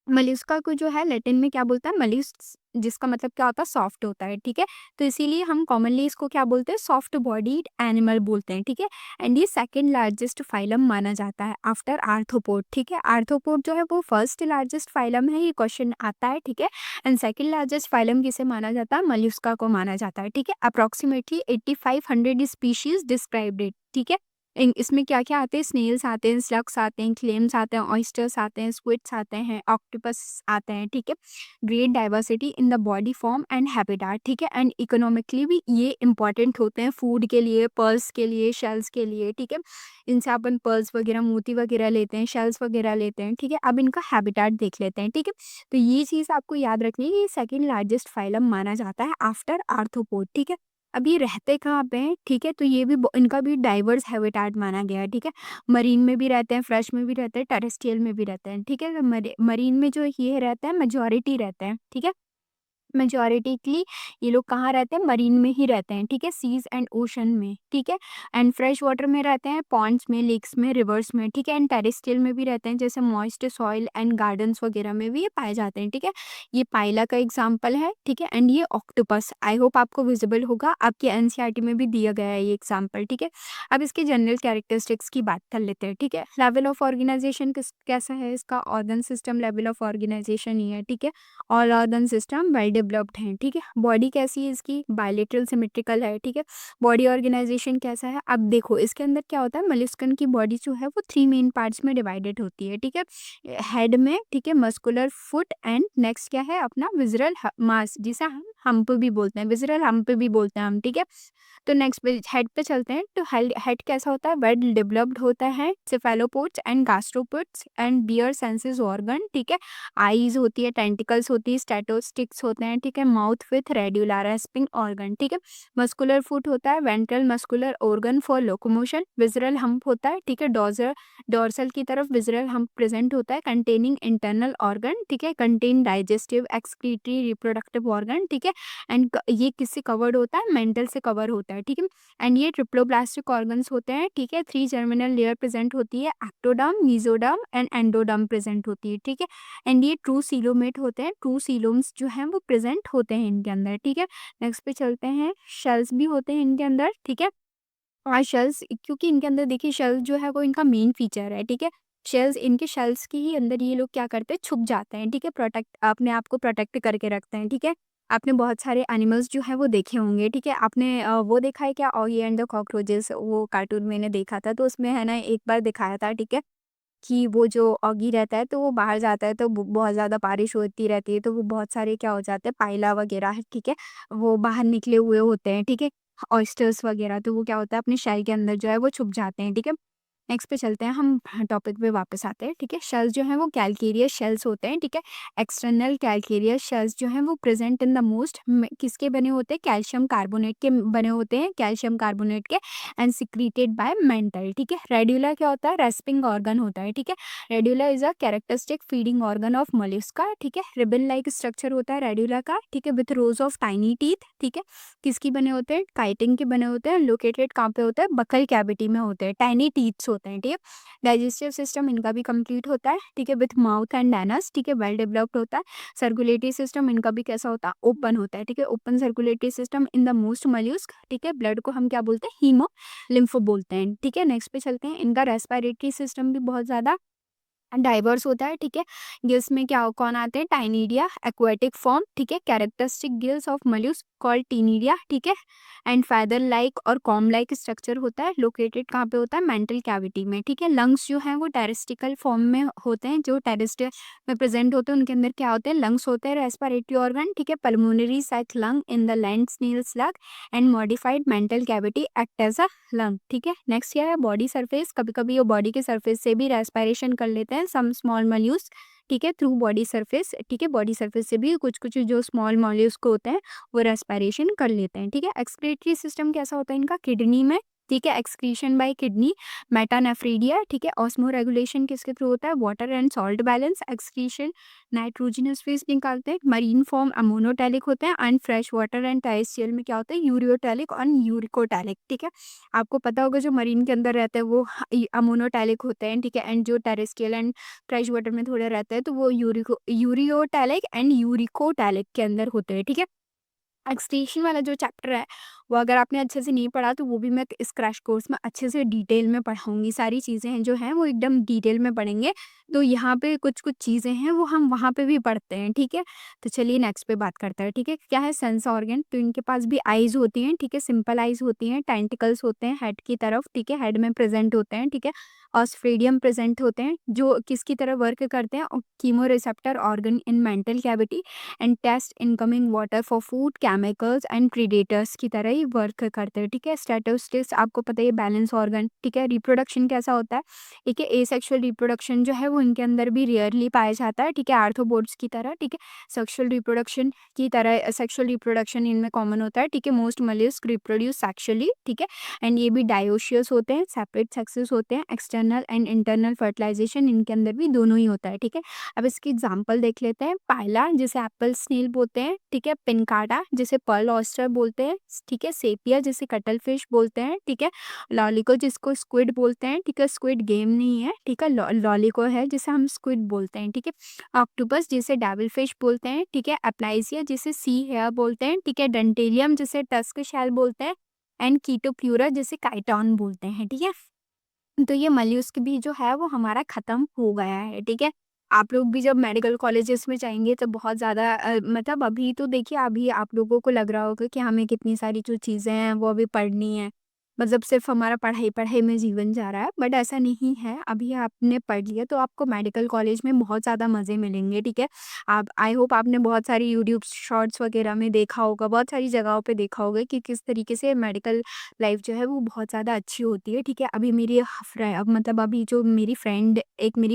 मलिस्का को जो है लैटिन में क्या बोलता है, मलिस्क, जिसका मतलब क्या होता है, सॉफ्ट होता है, ठीक है। तो इसीलिए हम कॉमनली इसको क्या बोलते हैं, सॉफ्ट बॉडीड एनिमल बोलते हैं, ठीक है। एंड ये सेकंड लार्जेस्ट फाइलम माना जाता है आफ्टर आर्थ्रोपोड, ठीक है। आर्थ्रोपोड जो है वो फर्स्ट लार्जेस्ट फाइलम है, ये क्वेश्चन आता है, ठीक है। एंड सेकंड लार्जेस्ट फाइलम किसे माना जाता है, मलिस्का को माना जाता है, ठीक है। अप्रोक्सीमेटली 8500 स्पीशीज डिस्क्राइब्ड, ठीक है। इसमें क्या-क्या आते हैं, स्नेल्स आते हैं, स्लग्स आते हैं, क्लेम्स आते हैं, ऑयस्टर्स आते हैं, स्क्विड्स आते हैं, ऑक्टोपस आते हैं, ठीक है। Great diversity in the body form and habitat, ठीक है। एंड इकोनॉमिकली भी ये इंपॉर्टेंट होते हैं, फूड के लिए, पर्ल्स के लिए, शेल्स के लिए, ठीक है। इनसे अपन पर्ल्स वगैरह, मोती वगैरह लेते हैं, शेल्स वगैरह लेते हैं, ठीक है। अब इनका हैबिटेट देख लेते हैं, ठीक है। तो ये चीज़ आपको याद रखनी है कि ये सेकंड लार्जेस्ट फाइलम माना जाता है आफ्टर आर्थ्रोपोड, ठीक है। अब ये रहते कहाँ पे हैं, ठीक है, तो ये भी इनका भी डाइवर्स हैबिटेट माना गया है, ठीक है। मरीन में भी रहते हैं, फ्रेश में भी रहते हैं, टेरेस्ट्रियल में भी रहते हैं, ठीक है। तो मरीन में जो ये रहते हैं, मेजॉरिटी रहते हैं, ठीक है। मेजॉरिटीली ये लोग कहाँ रहते हैं, मरीन में ही रहते हैं, ठीक है, सीज एंड ओशन में, ठीक है। एंड फ्रेश वाटर में रहते हैं, पॉन्ड्स में, लेक्स में, रिवर्स में, ठीक है। एंड टेरेस्ट्रियल में भी रहते हैं, जैसे मॉइस्ट सॉइल एंड गार्डन्स वगैरह में भी ये पाए जाते हैं, ठीक है। ये पाइला का एग्जाम्पल है, ठीक है। एंड ये ऑक्टोपस, आई होप आपको विजिबल होगा, आपके एनसीईआरटी में भी दिया गया है ये एग्जाम्पल, ठीक है। अब इसके जनरल कैरेक्टरिस्टिक्स की बात कर लेते हैं, ठीक है। लेवल ऑफ ऑर्गेनाइजेशन कैसा है इसका, organ system level of organisation ही है, ठीक है। All organ system well developed हैं, ठीक है। बॉडी कैसी है इसकी, बायलेटरल सिमेट्रिकल है, ठीक है। बॉडी ऑर्गेनाइजेशन कैसा है, अब देखो इसके अंदर क्या होता है, मलिस्कन की बॉडी जो है वो 3 मेन पार्ट्स में डिवाइडेड होती है, ठीक है। हेड में, ठीक है, मस्कुलर फुट, एंड नेक्स्ट क्या है अपना विजरल मास, जिसे हम हम्प भी बोलते हैं, विजरल हम्प भी बोलते हैं हम, ठीक है। तो नेक्स्ट पे हेड पे चलते हैं, तो हेड कैसा होता है, वेल डेवलप्ड होता है, cephalopods and gastropods and bear senses organ, ठीक है। आईज होती है, टेंटिकल्स होती है, स्टेटोस्टिक्स होते हैं, ठीक है। माउथ विथ रेड्यूलर रेस्पिंग ऑर्गन, ठीक है। मस्कुलर फुट होता है, ventral muscular organ for locomotion, visceral hump होता है, ठीक है। डॉर्सल की तरफ विजरल हम्प प्रेजेंट होता है, कंटेनिंग इंटरनल ऑर्गन, ठीक है, contain digestive, excretory, reproductive organ, ठीक है। एंड ये किससे कवर्ड होता है, मेंटल से कवर होता है, ठीक है। एंड ये ट्रिप्लोप्लास्टिक ऑर्गन्स होते हैं, ठीक है। 3 जर्मिनल लेयर प्रेजेंट होती है, ectoderm, mesoderm and endoderm present होती है, ठीक है। एंड ये ट्रू सीलोमेट होते हैं, ट्रू सीलोम्स जो हैं वो प्रेजेंट होते हैं इनके अंदर, ठीक है। नेक्स्ट पे चलते हैं, शेल्स भी होते हैं इनके अंदर, ठीक है। और शेल्स, क्योंकि इनके अंदर देखिए शेल्स जो है वो इनका मेन फीचर है, ठीक है। शेल्स, इनके शेल्स के ही अंदर ये लोग क्या करते हैं, छुप जाते हैं, ठीक है। प्रोटेक्ट, अपने आप को प्रोटेक्ट करके रखते हैं, ठीक है। आपने बहुत सारे एनिमल्स जो है वो देखे होंगे, ठीक है। आपने वो देखा है क्या, ऑगी एंड द कॉकरोचेस, वो कार्टून मैंने देखा था, तो उसमें है ना एक बार दिखाया था, ठीक है, कि वो जो ऑगी रहता है तो वो बाहर जाता है, तो बहुत ज़्यादा बारिश होती रहती है, तो वो बहुत सारे क्या हो जाते हैं, पाइला वगैरह है, ठीक है, वो बाहर निकले हुए होते हैं, ठीक है। ऑयस्टर्स वगैरह, तो वो क्या होता है अपने शेल के अंदर जो है वो छुप जाते हैं, ठीक है। नेक्स्ट पे चलते हैं, हम टॉपिक पे वापस आते हैं, ठीक है। शेल्स जो हैं वो कैल्केरियस शेल्स होते हैं, ठीक है। एक्सटर्नल कैल्केरियस शेल्स जो हैं वो प्रेजेंट इन द मोस्ट, किसके बने होते हैं, कैल्शियम कार्बोनेट के बने होते हैं, कैल्शियम कार्बोनेट के, एंड सिक्रीटेड बाय मेंटल, ठीक है। रेड्यूला क्या होता है, रेस्पिंग ऑर्गन होता है, ठीक है। Radula is a characteristic feeding organ of Mollusca, ठीक है। रिबन लाइक स्ट्रक्चर होता है रेड्यूला का, ठीक है, with rose of tiny teeth, ठीक है। किसकी बने होते हैं, काइटिंग के बने होते हैं, लोकेटेड कहाँ पे होते हैं, बकल कैविटी में होते हैं, टाइनी टीथ्स होते हैं, ठीक है। डाइजेस्टिव सिस्टम इनका भी कंप्लीट होता है, ठीक है, विथ माउथ एंड एनस, ठीक है, वेल डेवलप्ड होता है। सर्कुलेटरी सिस्टम इनका भी कैसा होता है, ओपन होता है, ठीक है, open circulatory system in the most molluscs, ठीक है। ब्लड को हम क्या बोलते हैं, हीमो लिम्फो बोलते हैं, ठीक है। नेक्स्ट पे चलते हैं, इनका रेस्पिरेटरी सिस्टम भी बहुत ज़्यादा डाइवर्स होता है, ठीक है। गिल्स में क्या कौन आते हैं, टाइनीडिया, एक्वेटिक फॉर्म, ठीक है। कैरेक्टरिस्टिक गिल्स ऑफ मॉल्यूस्क कॉल्ड टीनिडिया, ठीक है। एंड फैदर लाइक और कॉम लाइक स्ट्रक्चर होता है, लोकेटेड कहाँ पे होता है, मेंटल कैविटी में, ठीक है। लंग्स जो हैं वो टेरेस्टिकल फॉर्म में होते हैं, जो टेरेस्ट में प्रेजेंट होते हैं उनके अंदर क्या होते हैं, लंग्स होते हैं, रेस्पिरेटरी ऑर्गन, ठीक है। Pulmonary sac lung in the land snails lung and modified mantle cavity act as a lung, ठीक है। नेक्स्ट क्या है, बॉडी सरफेस, कभी कभी ये बॉडी के सरफेस से भी रेस्पिरेशन कर लेते हैं, सम स्मॉल मॉल्यूस, ठीक है, थ्रू बॉडी सरफेस, ठीक है। बॉडी सरफेस से भी कुछ कुछ जो स्मॉल मॉल्यूस्क होते हैं वो रेस्पिरेशन कर लेते हैं, ठीक है। एक्सक्रीटरी सिस्टम कैसा होता है इनका, किडनी में, ठीक है, एक्सक्रीशन बाय किडनी, मेटानेफ्रीडिया, ठीक है। ऑस्मो रेगुलेशन किसके थ्रू होता है, water and salt balance, excretion nitrogenous face निकालते हैं, मरीन फॉर्म अमोनोटैलिक होते हैं, and fresh water and terrestrial में क्या होता है, यूरियोटैलिक और यूरिकोटैलिक, ठीक है। आपको पता होगा जो मरीन के अंदर रहते हैं वो अमोनोटैलिक होते हैं, ठीक है। एंड जो टेरेस्ट्रियल एंड फ्रेश वाटर में थोड़े रहते हैं तो वो यूरियोटैलिक एंड यूरिकोटैलिक के अंदर होते हैं, ठीक है। एक्सटेंशन वाला जो चैप्टर है वो अगर आपने अच्छे से नहीं पढ़ा तो वो भी मैं इस क्रैश कोर्स में अच्छे से डिटेल में पढ़ाऊंगी, सारी चीज़ें हैं जो हैं वो एकदम डिटेल में पढ़ेंगे। तो यहाँ पे कुछ कुछ चीज़ें हैं वो हम वहाँ पे भी पढ़ते हैं, ठीक है। तो चलिए नेक्स्ट पे बात करते हैं, ठीक है। क्या है, सेंस ऑर्गन, तो इनके पास भी आईज होती हैं, ठीक है, सिंपल आईज होती हैं, टेंटिकल्स होते हैं हेड की तरफ, ठीक है, हेड में प्रेजेंट होते हैं, ठीक है। ऑस्फ्रेडियम प्रेजेंट होते हैं जो किसकी तरह वर्क करते हैं, chemo receptor organ in mantle cavity and test incoming water for food, chemicals and predators की तरह ही वर्क करते हैं, ठीक है। स्टेटोस्टिस आपको पता है बैलेंस ऑर्गन, ठीक है। रिप्रोडक्शन कैसा होता है, ठीक है, एसेक्सुअल रिप्रोडक्शन जो है वो इनके अंदर भी रेयरली पाया जाता है, ठीक है, आर्थ्रोपोड्स की तरह, ठीक है। सेक्सुअल रिप्रोडक्शन की तरह सेक्सुअल रिप्रोडक्शन इनमें कॉमन होता है, ठीक है। मोस्ट मॉलस्क रिप्रोड्यूस सेक्सुअली, ठीक है। एंड ये भी डायोशियस होते हैं, सेपरेट सेक्सेस होते हैं, एक्सटर्नल एंड इंटरनल फर्टिलाइजेशन इनके अंदर भी दोनों ही होता है, ठीक है। अब इसकी एग्जांपल देख लेते हैं, पायला जिसे एप्पल स्नेल बोलते हैं, ठीक है। पिनकाटा जिसे पर्ल ऑयस्टर बोलते हैं, ठीक है। सेपिया जिसे कटल फिश बोलते हैं, ठीक है। लॉलिको जिसको स्क्विड बोलते हैं, ठीक है, स्क्विड गेम नहीं है, ठीक है, लॉलिको है जिसे हम स्क्विड बोलते हैं, ठीक है। ऑक्टोपस जिसे डेविल फिश बोलते हैं, ठीक है। एप्लाइसिया जिसे सी हेयर बोलते हैं, ठीक है। डेंटेलियम जिसे टस्क शेल बोलते हैं, एंड कीटोप्यूरा जिसे काइटॉन बोलते हैं, ठीक है। तो ये मॉल्यूस्क भी जो है वो हमारा खत्म हो गया है, ठीक है। आप लोग भी जब मेडिकल कॉलेजेस में जाएँगे तो बहुत ज़्यादा मतलब अभी तो देखिए अभी आप लोगों को लग रहा होगा कि हमें कितनी सारी जो चीज़ें हैं वो अभी पढ़नी है। मतलब सिर्फ़ हमारा पढ़ाई-पढ़ाई में जीवन जा रहा है, बट ऐसा नहीं है। अभी आपने पढ़ लिया तो आपको मेडिकल कॉलेज में बहुत ज़्यादा मज़े मिलेंगे, ठीक है। आप आई होप आपने बहुत सारी यूट्यूब शॉर्ट्स वगैरह में देखा होगा, बहुत सारी जगहों पे देखा होगा कि किस तरीके से मेडिकल लाइफ जो है वो बहुत ज़्यादा अच्छी होती है, ठीक है। अभी मेरी अब मतलब अभी जो मेरी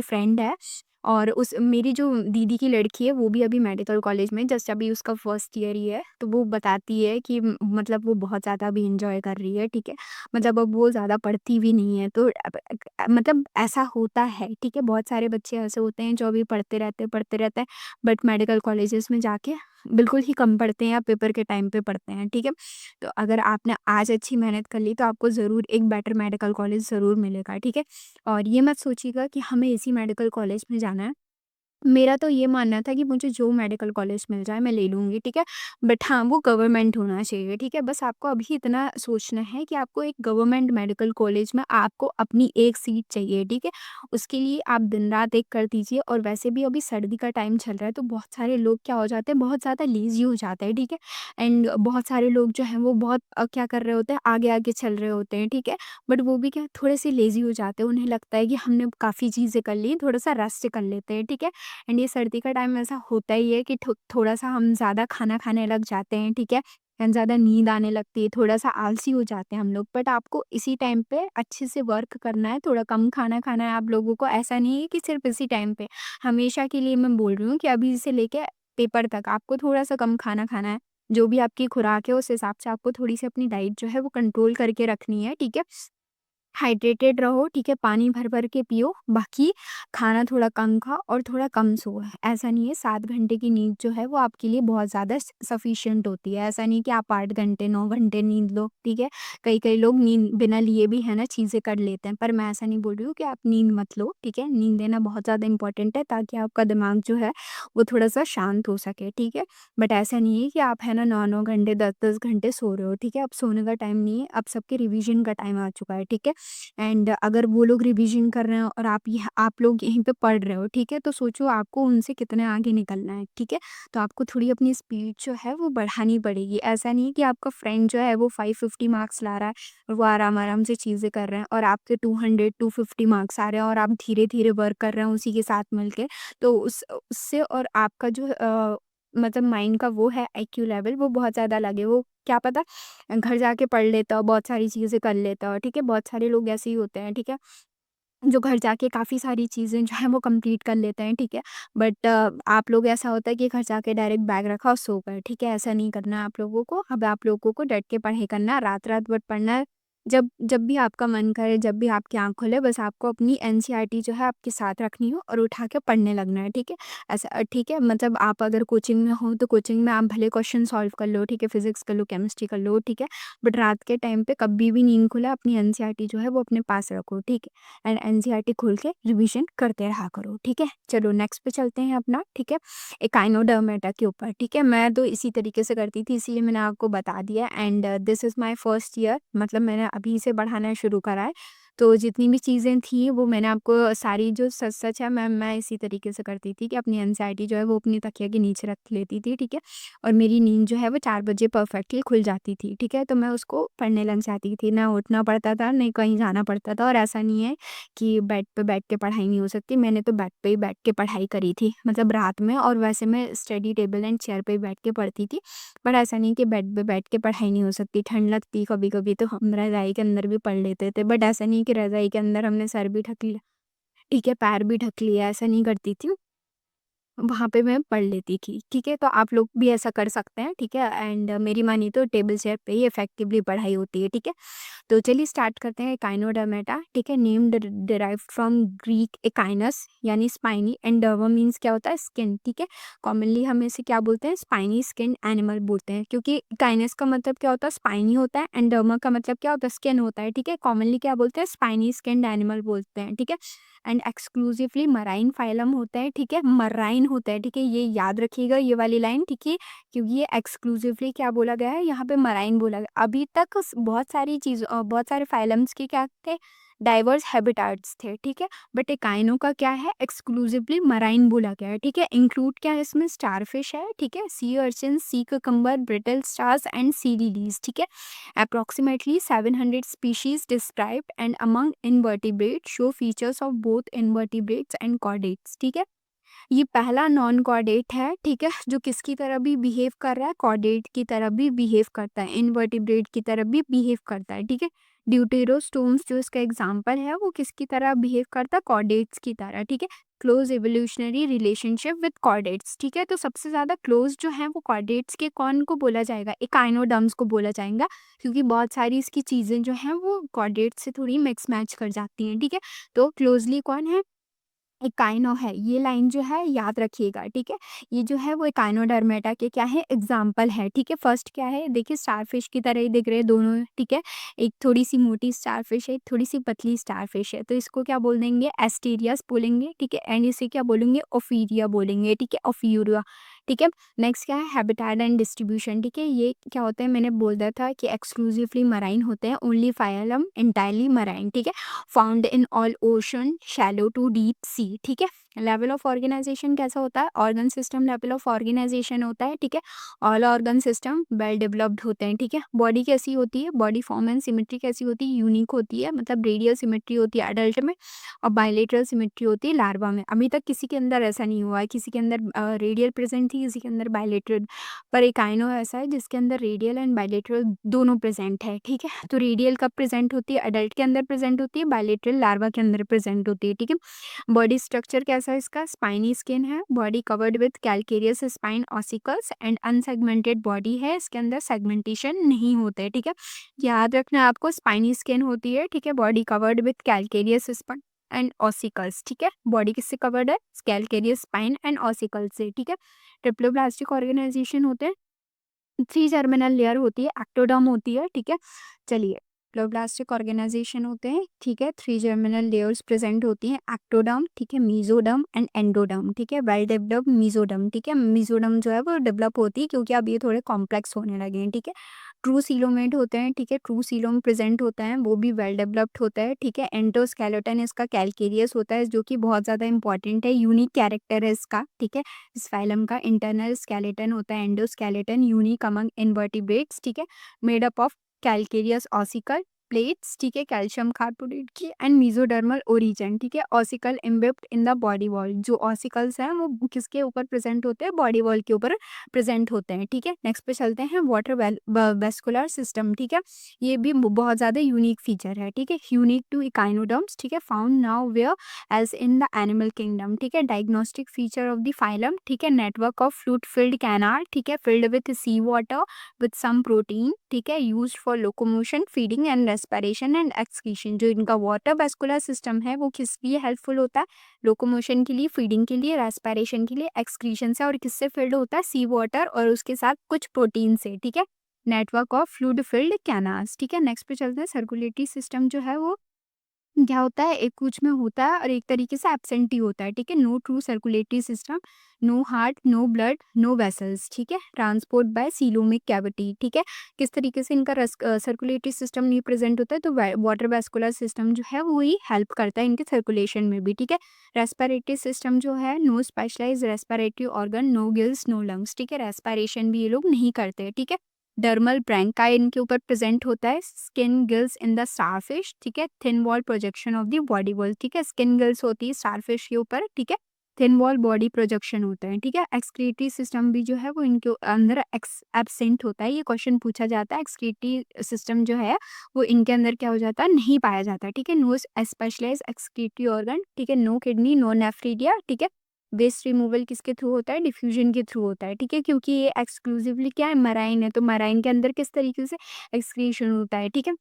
फ्रेंड है और उस मेरी जो दीदी की लड़की है वो भी अभी मेडिकल कॉलेज में जस्ट अभी उसका फर्स्ट ईयर ही है। तो वो बताती है कि मतलब वो बहुत ज़्यादा अभी एन्जॉय कर रही है, ठीक है। मतलब अब वो ज़्यादा पढ़ती भी नहीं है तो मतलब ऐसा होता है, ठीक है। बहुत सारे बच्चे ऐसे होते हैं जो अभी पढ़ते रहते हैं बट मेडिकल कॉलेजेस में जाके बिल्कुल ही कम पढ़ते हैं या पेपर के टाइम पे पढ़ते हैं, ठीक है। तो अगर आपने आज अच्छी मेहनत कर ली तो आपको ज़रूर एक बेटर मेडिकल कॉलेज ज़रूर मिलेगा, ठीक है। और ये मत सोचिएगा कि हमें इसी मेडिकल कॉलेज में जाना है। मेरा तो ये मानना था कि मुझे जो मेडिकल कॉलेज मिल जाए मैं ले लूँगी, ठीक है। बट हाँ, वो गवर्नमेंट होना चाहिए, ठीक है। बस आपको अभी इतना सोचना है कि आपको एक गवर्नमेंट मेडिकल कॉलेज में आपको अपनी एक सीट चाहिए, ठीक है। उसके लिए आप दिन-रात एक कर दीजिए और वैसे भी अभी सर्दी का टाइम चल रहा है तो बहुत सारे लोग क्या हो जाते हैं, बहुत ज़्यादा लेज़ी हो जाते हैं, ठीक है। एंड बहुत सारे लोग जो हैं वो बहुत क्या कर रहे होते हैं, आगे-आगे चल रहे होते हैं, ठीक है। बट वो भी क्या थोड़े-से लेज़ी हो जाते हैं, उन्हें लगता है कि हमने काफ़ी चीज़ें कर ली, थोड़ा-सा रेस्ट कर लेते हैं, ठीक है। एंड ये सर्दी का टाइम ऐसा होता ही है कि थोड़ा-सा हम ज़्यादा खाना खाने लग जाते हैं, ठीक है? एंड ज़्यादा नींद आने लगती है, थोड़ा-सा आलसी हो जाते हैं हम लोग। बट आपको इसी टाइम पे अच्छे से वर्क करना है, थोड़ा कम खाना खाना है आप लोगों को। ऐसा नहीं है कि सिर्फ़ इसी टाइम पे, हमेशा के लिए मैं बोल रही हूँ कि अभी से लेके पेपर तक आपको थोड़ा-सा कम खाना खाना है। जो भी आपकी खुराक है, उस हिसाब से आपको थोड़ी-सी अपनी डाइट जो है वो कंट्रोल करके रखनी है, ठीक है? हाइड्रेटेड रहो, ठीक है? पानी भर-भर के पियो, बाकी खाना थोड़ा कम खाओ और थोड़ा कम सोओ। ऐसा नहीं है 7 घंटे की नींद जो है वो आपके लिए बहुत ज़्यादा सफिशिएंट होती है। ऐसा नहीं कि आप 8 घंटे, 9 घंटे नींद लो, ठीक है? कई-कई लोग नींद बिना लिए भी है ना चीज़ें कर लेते हैं, पर मैं ऐसा नहीं बोल रही हूँ कि आप नींद मत लो, ठीक है? नींद लेना बहुत ज़्यादा इम्पोर्टेंट है ताकि आपका दिमाग जो है वो थोड़ा-सा शांत हो सके, ठीक है? बट ऐसा नहीं है कि आप है ना 9-9 घंटे, 10-10 घंटे सो रहे हो, ठीक है? अब सोने का टाइम नहीं है, अब सबके रिविज़न का टाइम आ चुका है, ठीक है? एंड अगर वो लोग रिवीजन कर रहे हैं और आप लोग यहीं पे पढ़ रहे हो, ठीक है? तो सोचो आपको उनसे कितने आगे निकलना है, ठीक है? तो आपको थोड़ी अपनी स्पीड जो है वो बढ़ानी पड़ेगी। ऐसा नहीं है कि आपका फ्रेंड जो है वो 550 मार्क्स ला रहा है और वो आराम-आराम से चीज़ें कर रहे हैं और आपके 200 250 मार्क्स आ रहे हैं और आप धीरे-धीरे वर्क कर रहे हैं उसी के साथ मिलके। तो उससे और आपका जो मतलब माइंड का वो है आईक्यू लेवल वो बहुत ज़्यादा अलग है। वो क्या पता घर जाके पढ़ लेता हो, बहुत सारी चीज़ें कर लेता हो, ठीक है? बहुत सारे लोग ऐसे ही होते हैं, ठीक है? जो घर जाके काफ़ी सारी चीज़ें जो हैं वो कंप्लीट कर लेते हैं, ठीक है? बट आप लोग ऐसा होता है कि घर जाके डायरेक्ट बैग रखा और सो गए, ठीक है? ऐसा नहीं करना है आप लोगों को। अब आप लोगों को डट के पढ़ाई करना है, रात-रात भर पढ़ना है। जब जब भी आपका मन करे, जब भी आपकी आँख खुले, बस आपको अपनी एनसीईआरटी जो है आपके साथ रखनी हो और उठा के पढ़ने लगना है, ठीक है? ऐसा ठीक है? मतलब आप अगर कोचिंग में हो, तो कोचिंग में आप भले क्वेश्चन सॉल्व कर लो, ठीक है? फिज़िक्स कर लो, केमिस्ट्री कर लो, ठीक है? बट रात के टाइम पे कभी भी नींद खुले अपनी एनसीईआरटी जो है वो अपने पास रखो, ठीक है? एंड एनसीईआरटी खोल के रिवीजन करते रहा करो, ठीक है? चलो नेक्स्ट पे चलते हैं अपना, ठीक है? एकाइनोडर्मेटा के ऊपर, ठीक है? मैं तो इसी तरीके से करती थी इसीलिए मैंने आपको बता दिया and this is my first year मतलब मैंने अभी से बढ़ाना शुरू करा है। तो जितनी भी चीज़ें थी वो मैंने आपको सारी जो सच-सच है मैं इसी तरीके से करती थी कि अपनी एंग्ज़ायटी जो है वो अपनी तकिया के नीचे रख लेती थी, ठीक है? और मेरी नींद जो है वो 4 बजे परफेक्टली खुल जाती थी, ठीक है? तो मैं उसको पढ़ने लग जाती थी, ना उठना पड़ता था, नहीं कहीं जाना पड़ता था और ऐसा नहीं है कि बेड पे बैठ के पढ़ाई नहीं हो सकती, मैंने तो बेड पे ही बैठ के पढ़ाई करी थी, मतलब रात में और वैसे मैं स्टडी टेबल एंड चेयर पे ही बैठ के पढ़ती थी। बट ऐसा नहीं कि बेड पे बैठ के पढ़ाई नहीं हो सकती, ठंड लगती कभी-कभी तो हम रज़ाई के अंदर भी पढ़ लेते थे, बट ऐसा नहीं कि रज़ाई के अंदर हमने सर भी ढक लिया, ठीक है, पैर भी ढक लिया, ऐसा नहीं करती थी। वहाँ पे मैं पढ़ लेती थी, ठीक है? तो आप लोग भी ऐसा कर सकते हैं, ठीक है? एंड मेरी मानिए तो टेबल चेयर पे ही इफेक्टिवली पढ़ाई होती है, ठीक है? तो चलिए स्टार्ट करते हैं एकाइनोडर्मेटा, ठीक है? Name derived from Greek echinus यानी स्पाइनी एंड डर्मा मीन्स क्या होता है स्किन, ठीक है? कॉमनली हम इसे क्या बोलते हैं स्पाइनी स्किन एनिमल बोलते हैं क्योंकि एकाइनस का मतलब क्या होता है स्पाइनी होता है एंड डर्मा का मतलब क्या होता है स्किन होता है, ठीक है? कॉमनली क्या बोलते हैं स्पाइनी स्किन्ड एनिमल बोलते हैं, ठीक है? एंड एक्सक्लूसिवली मराइन फाइलम होता है, ठीक है? मराइन होता है, ठीक है? ये याद रखिएगा ये वाली लाइन, ठीक है? क्योंकि ये एक्सक्लूसिवली क्या बोला गया है यहाँ पे मराइन बोला गया अभी तक बहुत सारी बहुत सारे फाइलम्स के क्या थे डाइवर्स हैबिटाट्स थे, ठीक है? बट एकाइनो का क्या है एक्सक्लूसिवली मराइन बोला गया है, ठीक है? इंक्लूड क्या है इसमें स्टारफिश है, ठीक है? Sea urchin, sea cucumber, brittle stars and sea lilies, ठीक है? Approximately 700 species described and among invertebrates show features of both invertebrates and chordates, ठीक है? ये पहला नॉन कॉर्डेट है, ठीक है? जो किसकी तरह भी बिहेव कर रहा है, कॉर्डेट की तरह भी बिहेव करता है, इनवर्टिब्रेट की तरह भी बिहेव करता है, ठीक है? ड्यूटेरोस्टोम्स जो इसका एग्जाम्पल है, वो किसकी तरह बिहेव करता है? कॉर्डेट्स की तरह, ठीक है? Close evolutionary relationship with chordates, ठीक है? तो सबसे ज़्यादा क्लोज जो है वो कॉर्डेट्स के कौन को बोला जाएगा? एकाइनोडर्म्स को बोला जाएगा क्योंकि बहुत सारी इसकी चीज़ें जो हैं वो कॉर्डेट्स से थोड़ी मिक्स मैच कर जाती हैं, ठीक है? तो क्लोजली कौन है? एकाइनो है, ये लाइन जो है याद रखिएगा, ठीक है? ये जो है वो एकाइनोडर्मेटा के क्या है एग्जाम्पल है, ठीक है? फर्स्ट क्या है देखिए स्टारफिश की तरह ही दिख रहे हैं दोनों, ठीक है? एक थोड़ी-सी मोटी स्टारफिश है, एक थोड़ी-सी पतली स्टारफिश है, तो इसको क्या बोल देंगे एस्टेरियस बोलेंगे, ठीक है? एंड इसे क्या बोलेंगे ओफीरिया बोलेंगे, ठीक है? ओफियूरिया, ठीक है? नेक्स्ट क्या है हैबिटेट एंड डिस्ट्रीब्यूशन, ठीक है? ये क्या होता है मैंने बोल दिया था कि एक्सक्लूसिवली मराइन होते हैं, ओनली फाइलम एंटायरली मराइन, ठीक है? Found in all ocean shallow to deep sea, ठीक है? लेवल ऑफ ऑर्गेनाइजेशन कैसा होता है organ system level of organisation होता है, ठीक है? All organ system well developed होते हैं, ठीक है? बॉडी कैसी होती है बॉडी फॉर्म एंड सिमेट्री कैसी होती है यूनिक होती है, मतलब रेडियल सिमेट्री होती है अडल्ट में और बायलेटरल सिमेट्री होती है लार्वा में। अभी तक किसी के अंदर ऐसा नहीं हुआ है, किसी के अंदर रेडियल प्रेजेंट थी किसी के अंदर बायलेटरल, पर एक आइनो ऐसा है जिसके अंदर रेडियल एंड बायलेटरल दोनों प्रेजेंट है, ठीक है? तो रेडियल कब प्रेजेंट होती है अडल्ट के अंदर प्रेजेंट होती है, बायलेटरल लार्वा के अंदर प्रेजेंट होती है, ठीक है? बॉडी स्ट्रक्चर कैसा कैसा है इसका? स्पाइनी स्किन है, body covered with calcareous spine ossicles and unsegmented body है, इसके अंदर सेगमेंटेशन नहीं होते हैं, ठीक है। याद रखना आपको, स्पाइनी स्किन होती है, ठीक है, body covered with calcareous spine and ossicles, ठीक है। बॉडी किससे कवर्ड है? कैलकेरियस स्पाइन एंड ऑसिकल्स से, ठीक है। ट्रिप्लोब्लास्टिक ऑर्गेनाइजेशन होते हैं, 3 जर्मिनल लेयर होती है, एक्टोडर्म होती है, ठीक है। चलिए, ट्रिप्लोब्लास्टिक ऑर्गेनाइजेशन होते हैं, ठीक है, 3 जर्मिनल लेयर्स प्रेजेंट होती हैं, एक्टोडर्म, ठीक है, मेसोडर्म एंड एंडोडर्म, ठीक है। वेल डेवलप्ड मेसोडर्म, ठीक है। मेसोडर्म जो है वो डेवलप होती है क्योंकि अब ये थोड़े कॉम्प्लेक्स होने लगे हैं, ठीक है। ट्रू सीलोमेट होते हैं, ठीक है, ट्रू सीलोम प्रेजेंट होता है, वो भी वेल डेवलप्ड होता है, ठीक है। एंडोस्केलेटन इसका कैलकेरियस होता है, जो कि बहुत ज़्यादा इंपॉर्टेंट है, यूनिक कैरेक्टर है इसका, ठीक है। इस फाइलम का इंटरनल स्केलेटन होता है एंडोस्केलेटन, यूनिक अमंग इनवर्टिब्रेट्स, ठीक है, made up of calcareous ossicle plates, ठीक है, कैल्शियम कार्बोनेट की एंड मेसोडर्मल ओरिजिन, ठीक है। Ossicle embedded in the body wall, जो ऑसिकल्स हैं वो किसके ऊपर प्रेजेंट होते हैं? बॉडी वॉल के ऊपर प्रेजेंट होते हैं, ठीक है। नेक्स्ट पे चलते हैं, वाटर वेस्कुलर सिस्टम, ठीक है। ये भी बहुत ज़्यादा यूनिक फीचर है, ठीक है, यूनिक टू इकाइनोडर्म्स, ठीक है, found nowhere else in the animal kingdom, ठीक है। Diagnostic feature of the phylum, ठीक है, network of fluid filled canal, ठीक है, filled with sea water with some protein, ठीक है, used for locomotion, feeding and respiration and excretion. जो इनका वाटर वेस्कुलर सिस्टम है वो किस लिए हेल्पफुल होता है? लोकोमोशन के लिए, फीडिंग के लिए, रेस्पिरेशन के लिए, एक्सक्रीशन से, और किससे फिल्ड होता है? सी वाटर और उसके साथ कुछ प्रोटीन से, ठीक है। Network of fluid field canals, ठीक है। नेक्स्ट पे चलते हैं, सर्कुलेटरी सिस्टम जो है वो क्या होता है? एक कुछ में होता है और एक तरीके से एब्सेंट ही होता है, ठीक है। No true circulatory system, no heart, no blood, no vessels, ठीक है। ट्रांसपोर्ट बाय सीलोमिक कैविटी, ठीक है। किस तरीके से इनका सर्कुलेटरी सिस्टम नहीं प्रेजेंट होता है, तो वाटर वेस्कुलर सिस्टम जो है वो ही हेल्प करता है इनके सर्कुलेशन में भी, ठीक है। रेस्पिरेटरी सिस्टम जो है, no specialise respiratory organ, no gills, no lungs, ठीक है। रेस्पिरेशन भी ये लोग नहीं करते, ठीक है। डर्मल ब्रैंका इनके ऊपर प्रेजेंट होता है, skin gills in the starfish, ठीक है। Thin wall projection of the body wall, ठीक है, स्किन गिल्स होती है स्टारफिश के ऊपर, ठीक है। थिन वॉल बॉडी प्रोजेक्शन होता है, ठीक है। एक्सक्रीटरी सिस्टम भी जो है वो इनके अंदर एब्सेंट होता है, ये क्वेश्चन पूछा जाता है। एक्सक्रीटरी सिस्टम जो है वो इनके अंदर क्या हो जाता है? नहीं पाया जाता, ठीक है। नो स्पेशलाइज एक्सक्रीटरी ऑर्गन, ठीक है, नो किडनी, नो नेफ्रीडिया, ठीक है। वेस्ट रिमूवल किसके थ्रू होता है? डिफ्यूजन के थ्रू होता है, ठीक है, क्योंकि ये एक्सक्लूसिवली क्या है? मराइन है, तो मराइन के अंदर किस तरीके से एक्सक्रीशन होता है, ठीक है।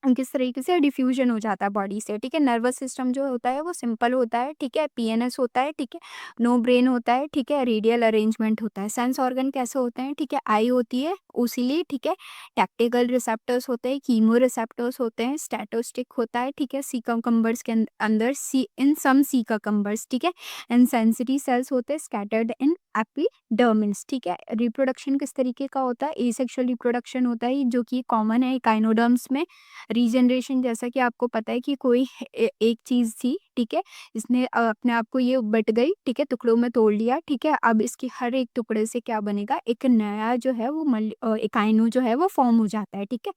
किस तरीके से डिफ्यूजन हो जाता है बॉडी से, ठीक है। नर्वस सिस्टम जो होता है वो सिंपल होता है, ठीक है, पीएनएस होता है, ठीक है। नो ब्रेन होता है, ठीक है, रेडियल अरेंजमेंट होता है। सेंस ऑर्गन कैसे होते हैं? ठीक है, आई होती है ओसिली, ठीक है, टैक्टिकल रिसेप्टर्स होते हैं, कीमो रिसेप्टर्स होते हैं, स्टैटोस्टिक होता है, ठीक है, सी ककम्बर्स के अंदर सी इन सम सी ककम्बर्स, ठीक है, एंड सेंसिटी सेल्स होते हैं स्कैटर्ड इन एपिडर्मिस, ठीक है। रिप्रोडक्शन किस तरीके का होता है? एसेक्सुअल रिप्रोडक्शन होता है, जो कि कॉमन है काइनोडर्म्स में। रीजनरेशन, जैसा कि आपको पता है कि कोई एक चीज़ थी, ठीक है, इसने अपने आप को ये बट गई, ठीक है, टुकड़ों में तोड़ लिया, ठीक है। अब इसकी हर एक टुकड़े से क्या बनेगा? एक नया जो है वो एकाइनो जो है वो फॉर्म हो जाता है, ठीक है।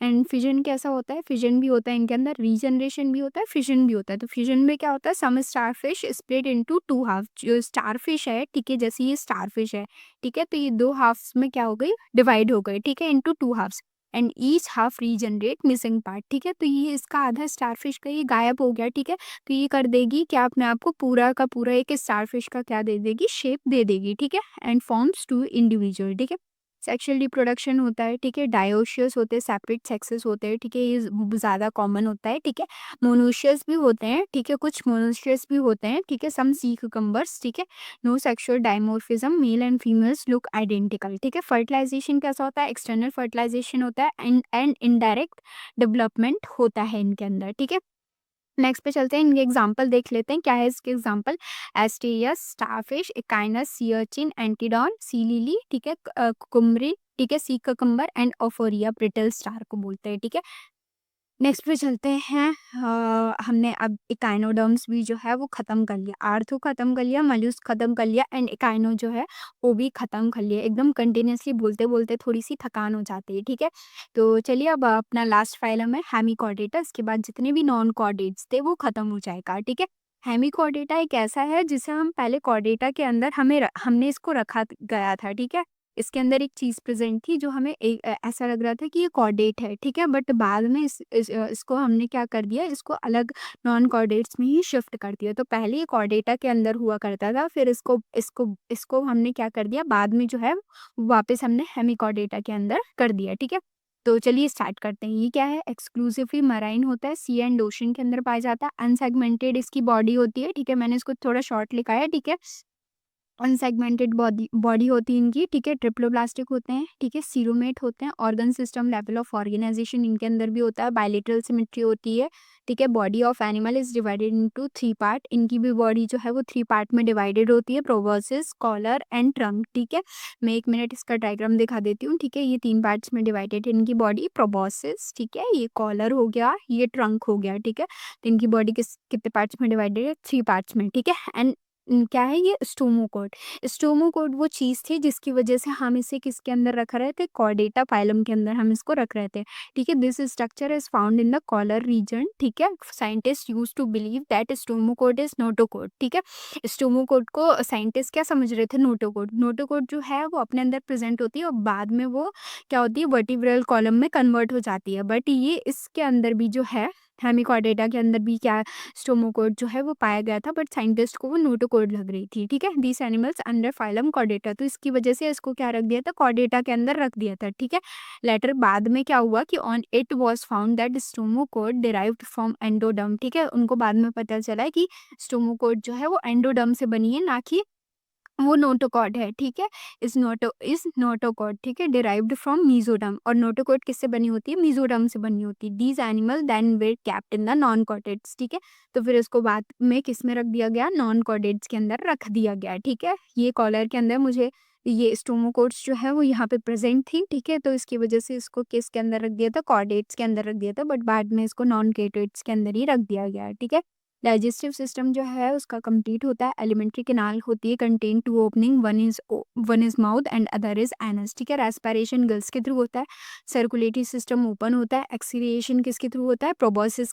एंड फिजन कैसा होता है? फिजन भी होता है इनके अंदर, रीजनरेशन भी होता है, फिजन भी होता है। तो फिजन में क्या होता है? सम स्टारफिश स्प्लिट इनटू 2 हाफ। जो स्टारफिश है, ठीक है, जैसे ये स्टारफिश है, ठीक है, तो ये 2 हाफ्स में क्या हो गई? डिवाइड हो गई, ठीक है, into 2 halves and each half regenerate missing part, ठीक है। तो ये इसका आधा स्टारफिश का ये गायब हो गया, ठीक है। तो ये कर देगी क्या? अपने आप को पूरा का पूरा एक स्टारफिश का क्या दे देगी? शेप दे देगी, ठीक है, एंड फॉर्म्स 2 इंडिविजुअल, ठीक है। सेक्सुअल रिप्रोडक्शन होता है, ठीक है, डायोशियस होते हैं, सेपरेट सेक्सेस होते हैं, ठीक है, ये ज़्यादा कॉमन होता है, ठीक है। मोनोशियस भी होते हैं, ठीक है, कुछ मोनोशियस भी होते हैं, ठीक है, सम सी कुकम्बर्स, ठीक है। No sexual dimorphism, male and females look identical, ठीक है। फर्टिलाइजेशन कैसा होता है? एक्सटर्नल फर्टिलाइजेशन होता है एंड इनडायरेक्ट डेवलपमेंट होता है इनके अंदर, ठीक है। नेक्स्ट पे चलते हैं, इनके एग्जाम्पल देख लेते हैं। क्या है इसके example? Asterias, starfish, echinus, sea urchin, Antedon, sea lily, ठीक है, कुकुम्बरी, ठीक है, सी ककम्बर एंड ओफोरिया ब्रिटल स्टार को बोलते हैं, ठीक है। नेक्स्ट पे चलते हैं, हमने अब इकाइनोडर्म्स भी जो है वो ख़त्म कर लिया, आर्थो ख़त्म कर लिया, मॉलस्क ख़त्म कर लिया एंड इकाइनो जो है वो भी ख़त्म कर लिया। एकदम कंटिन्यूअसली बोलते-बोलते थोड़ी-सी थकान हो जाती है, ठीक है। तो चलिए अब अपना लास्ट फाइलम है हेमिचॉर्डेटा, इसके बाद जितने भी नॉन कॉर्डेट्स थे वो ख़त्म हो जाएगा, ठीक है। हेमिचॉर्डेटा एक ऐसा है जिसे हम पहले कॉर्डेटा के अंदर हमने इसको रखा गया था, ठीक है। इसके अंदर एक चीज़ प्रेज़ेंट थी जो हमें ऐसा लग रहा था कि ये कॉर्डेट है, ठीक है? बट बाद में इसको हमने क्या कर दिया, इसको अलग नॉन कॉर्डेट्स में ही शिफ्ट कर दिया। तो पहले ये कॉर्डेटा के अंदर हुआ करता था, फिर इसको हमने क्या कर दिया, बाद में जो है वापस हमने हेमिकॉर्डेटा के अंदर कर दिया, ठीक है? तो चलिए स्टार्ट करते हैं। ये क्या है? एक्सक्लूसिवली मराइन होता है, सी एंड ओशन के अंदर पाया जाता है। अनसेगमेंटेड इसकी बॉडी होती है, ठीक है? मैंने इसको थोड़ा शॉर्ट लिखा है, ठीक है? अनसेगमेंटेड बॉडी बॉडी होती है इनकी, ठीक है? ट्रिप्लोब्लास्टिक होते हैं, ठीक है? सीरोमेट होते हैं, organ system level of organisation इनके अंदर भी होता है, बायलैटरल सिमेट्री होती है, ठीक है? Body of animal is divided into 3 part, इनकी भी बॉडी जो है वो 3 पार्ट में डिवाइडेड होती है, प्रोबॉसिस, कॉलर एंड ट्रंक, ठीक है? मैं 1 मिनट इसका डायग्राम दिखा देती हूँ, ठीक है? ये 3 पार्ट्स में डिवाइडेड है इनकी बॉडी, प्रोबॉसिस, ठीक है? ये कॉलर हो गया, ये ट्रंक हो गया, ठीक है? तो इनकी बॉडी कितने पार्ट्स में डिवाइडेड है? 3 पार्ट्स में, ठीक है? एंड क्या है ये? स्टोमोकोड। स्टोमोकोड वो चीज़ थी जिसकी वजह से हम इसे किसके अंदर रख रहे थे? कॉर्डेटा फाइलम के अंदर हम इसको रख रहे थे, ठीक है? This structure is found in the collar region, ठीक है? Scientist used to believe that stomochord is notochord, ठीक है? स्टोमोकोड को साइंटिस्ट क्या समझ रहे थे? नोटोकोड। नोटोकोड जो है वो अपने अंदर प्रेजेंट होती है और बाद में वो क्या होती है? वर्टिब्रल कॉलम में कन्वर्ट हो जाती है, बट ये इसके अंदर भी जो है हेमिकॉर्डेटा के अंदर भी क्या स्टोमोकोड जो है वो पाया गया था, बट साइंटिस्ट को वो नोटोकोड लग रही थी, ठीक है? दीस एनिमल्स अंडर फाइलम कॉर्डेटा, तो इसकी वजह से इसको क्या रख दिया था? कॉर्डेटा के अंदर रख दिया था, ठीक है? लेटर बाद में क्या हुआ कि on it was found that stomochord derived from endoderm, ठीक है? उनको बाद में पता चला है कि स्टोमोकोड जो है वो एंडोडर्म से बनी है, ना कि वो नोटोकॉड है, ठीक है? इज़ नोटोकॉड, ठीक है? डिराइव्ड फ्रॉम मीज़ोडर्म, और नोटोकॉड किससे बनी होती है? मीज़ोडर्म से बनी होती है। These animal then were kept in the non-chordates, ठीक है? तो फिर इसको बाद में किस में रख दिया गया? नॉन-कॉर्डेट्स के अंदर रख दिया गया, ठीक है? ये कॉलर के अंदर मुझे ये स्टोमोकोड्स जो है वो यहाँ पे प्रेज़ेंट थी, ठीक है? तो इसकी वजह से इसको किसके अंदर रख दिया था? कॉर्डेट्स के अंदर रख दिया था, बट बाद में इसको नॉन-कॉर्डेट्स के अंदर ही रख दिया गया, ठीक है? डाइजेस्टिव सिस्टम जो है उसका कंप्लीट होता है, एलिमेंट्री कैनाल होती है, contain 2 opening, one is mouth and other is anus, ठीक है? रेस्पिरेशन गिल्स के थ्रू होता है, सर्कुलेटरी सिस्टम ओपन होता है, एक्सक्रिएशन किसके थ्रू होता है? प्रोबोसिस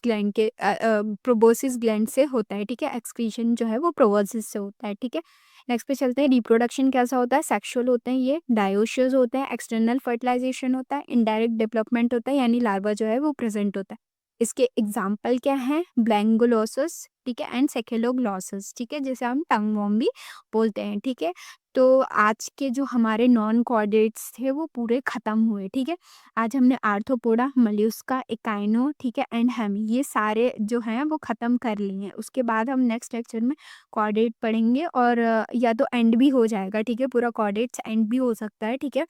ग्लैंड से होता है, ठीक है? एक्सक्रीशन जो है वो प्रोबोसिस से होता है, ठीक है? नेक्स्ट पे चलते हैं, रिप्रोडक्शन कैसा होता है? सेक्सुअल होते हैं ये, डायोशियस होते हैं, एक्सटर्नल फर्टिलाइजेशन होता है, इनडायरेक्ट डेवलपमेंट होता है, यानी लार्वा जो है वो प्रेजेंट होता है। इसके एग्जाम्पल क्या हैं? ब्लैंगोलोसस, ठीक है? एंड सेकेलोग्लॉसस, ठीक है? जिसे हम टंग वॉर्म भी बोलते हैं, ठीक है? तो आज के जो हमारे नॉन कॉर्डेट्स थे वो पूरे खत्म हुए, ठीक है? आज हमने आर्थ्रोपोडा, मोलस्का, एकाइनो, ठीक है? एंड हेमी, ये सारे जो हैं वो खत्म कर लिए हैं। उसके बाद हम नेक्स्ट लेक्चर में कॉर्डेट पढ़ेंगे, और या तो एंड भी हो जाएगा, ठीक है? पूरा कॉर्डेट्स एंड भी हो सकता है, ठीक है?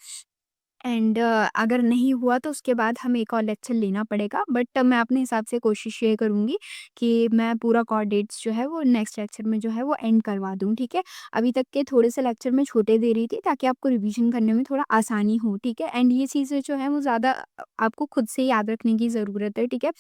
एंड अगर नहीं हुआ तो उसके बाद हमें एक और लेक्चर लेना पड़ेगा, बट मैं अपने हिसाब से कोशिश ये करूँगी कि मैं पूरा कॉर्डेट्स जो है वो नेक्स्ट लेक्चर में जो है वो एंड करवा दूँ, ठीक है? अभी तक के थोड़े से लेक्चर मैं छोटे दे रही थी ताकि आपको रिवीजन करने में थोड़ा आसानी हो, ठीक है? एंड ये चीज़ें जो है वो ज़्यादा आपको खुद से याद रखने की ज़रूरत है, ठीक है?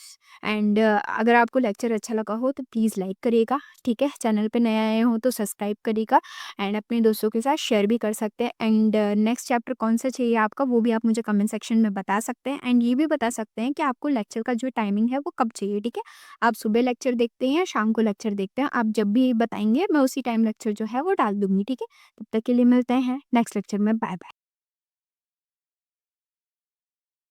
एंड अगर आपको लेक्चर अच्छा लगा हो तो प्लीज़ लाइक करिएगा, ठीक है? चैनल पे नए आए हो तो सब्सक्राइब करिएगा, एंड अपने दोस्तों के साथ शेयर भी कर सकते हैं। एंड नेक्स्ट चैप्टर कौन सा चाहिए आपका, वो भी आप मुझे कमेंट सेक्शन में बता सकते हैं, एंड ये भी बता सकते हैं कि आपको लेक्चर का जो टाइमिंग है वो कब चाहिए, ठीक है? आप सुबह लेक्चर देखते हैं या शाम को लेक्चर देखते हैं, आप जब भी बताएंगे मैं उसी टाइम लेक्चर जो है वो डाल दूंगी, ठीक है? तब तक के लिए मिलते हैं नेक्स्ट लेक्चर में। Bye bye.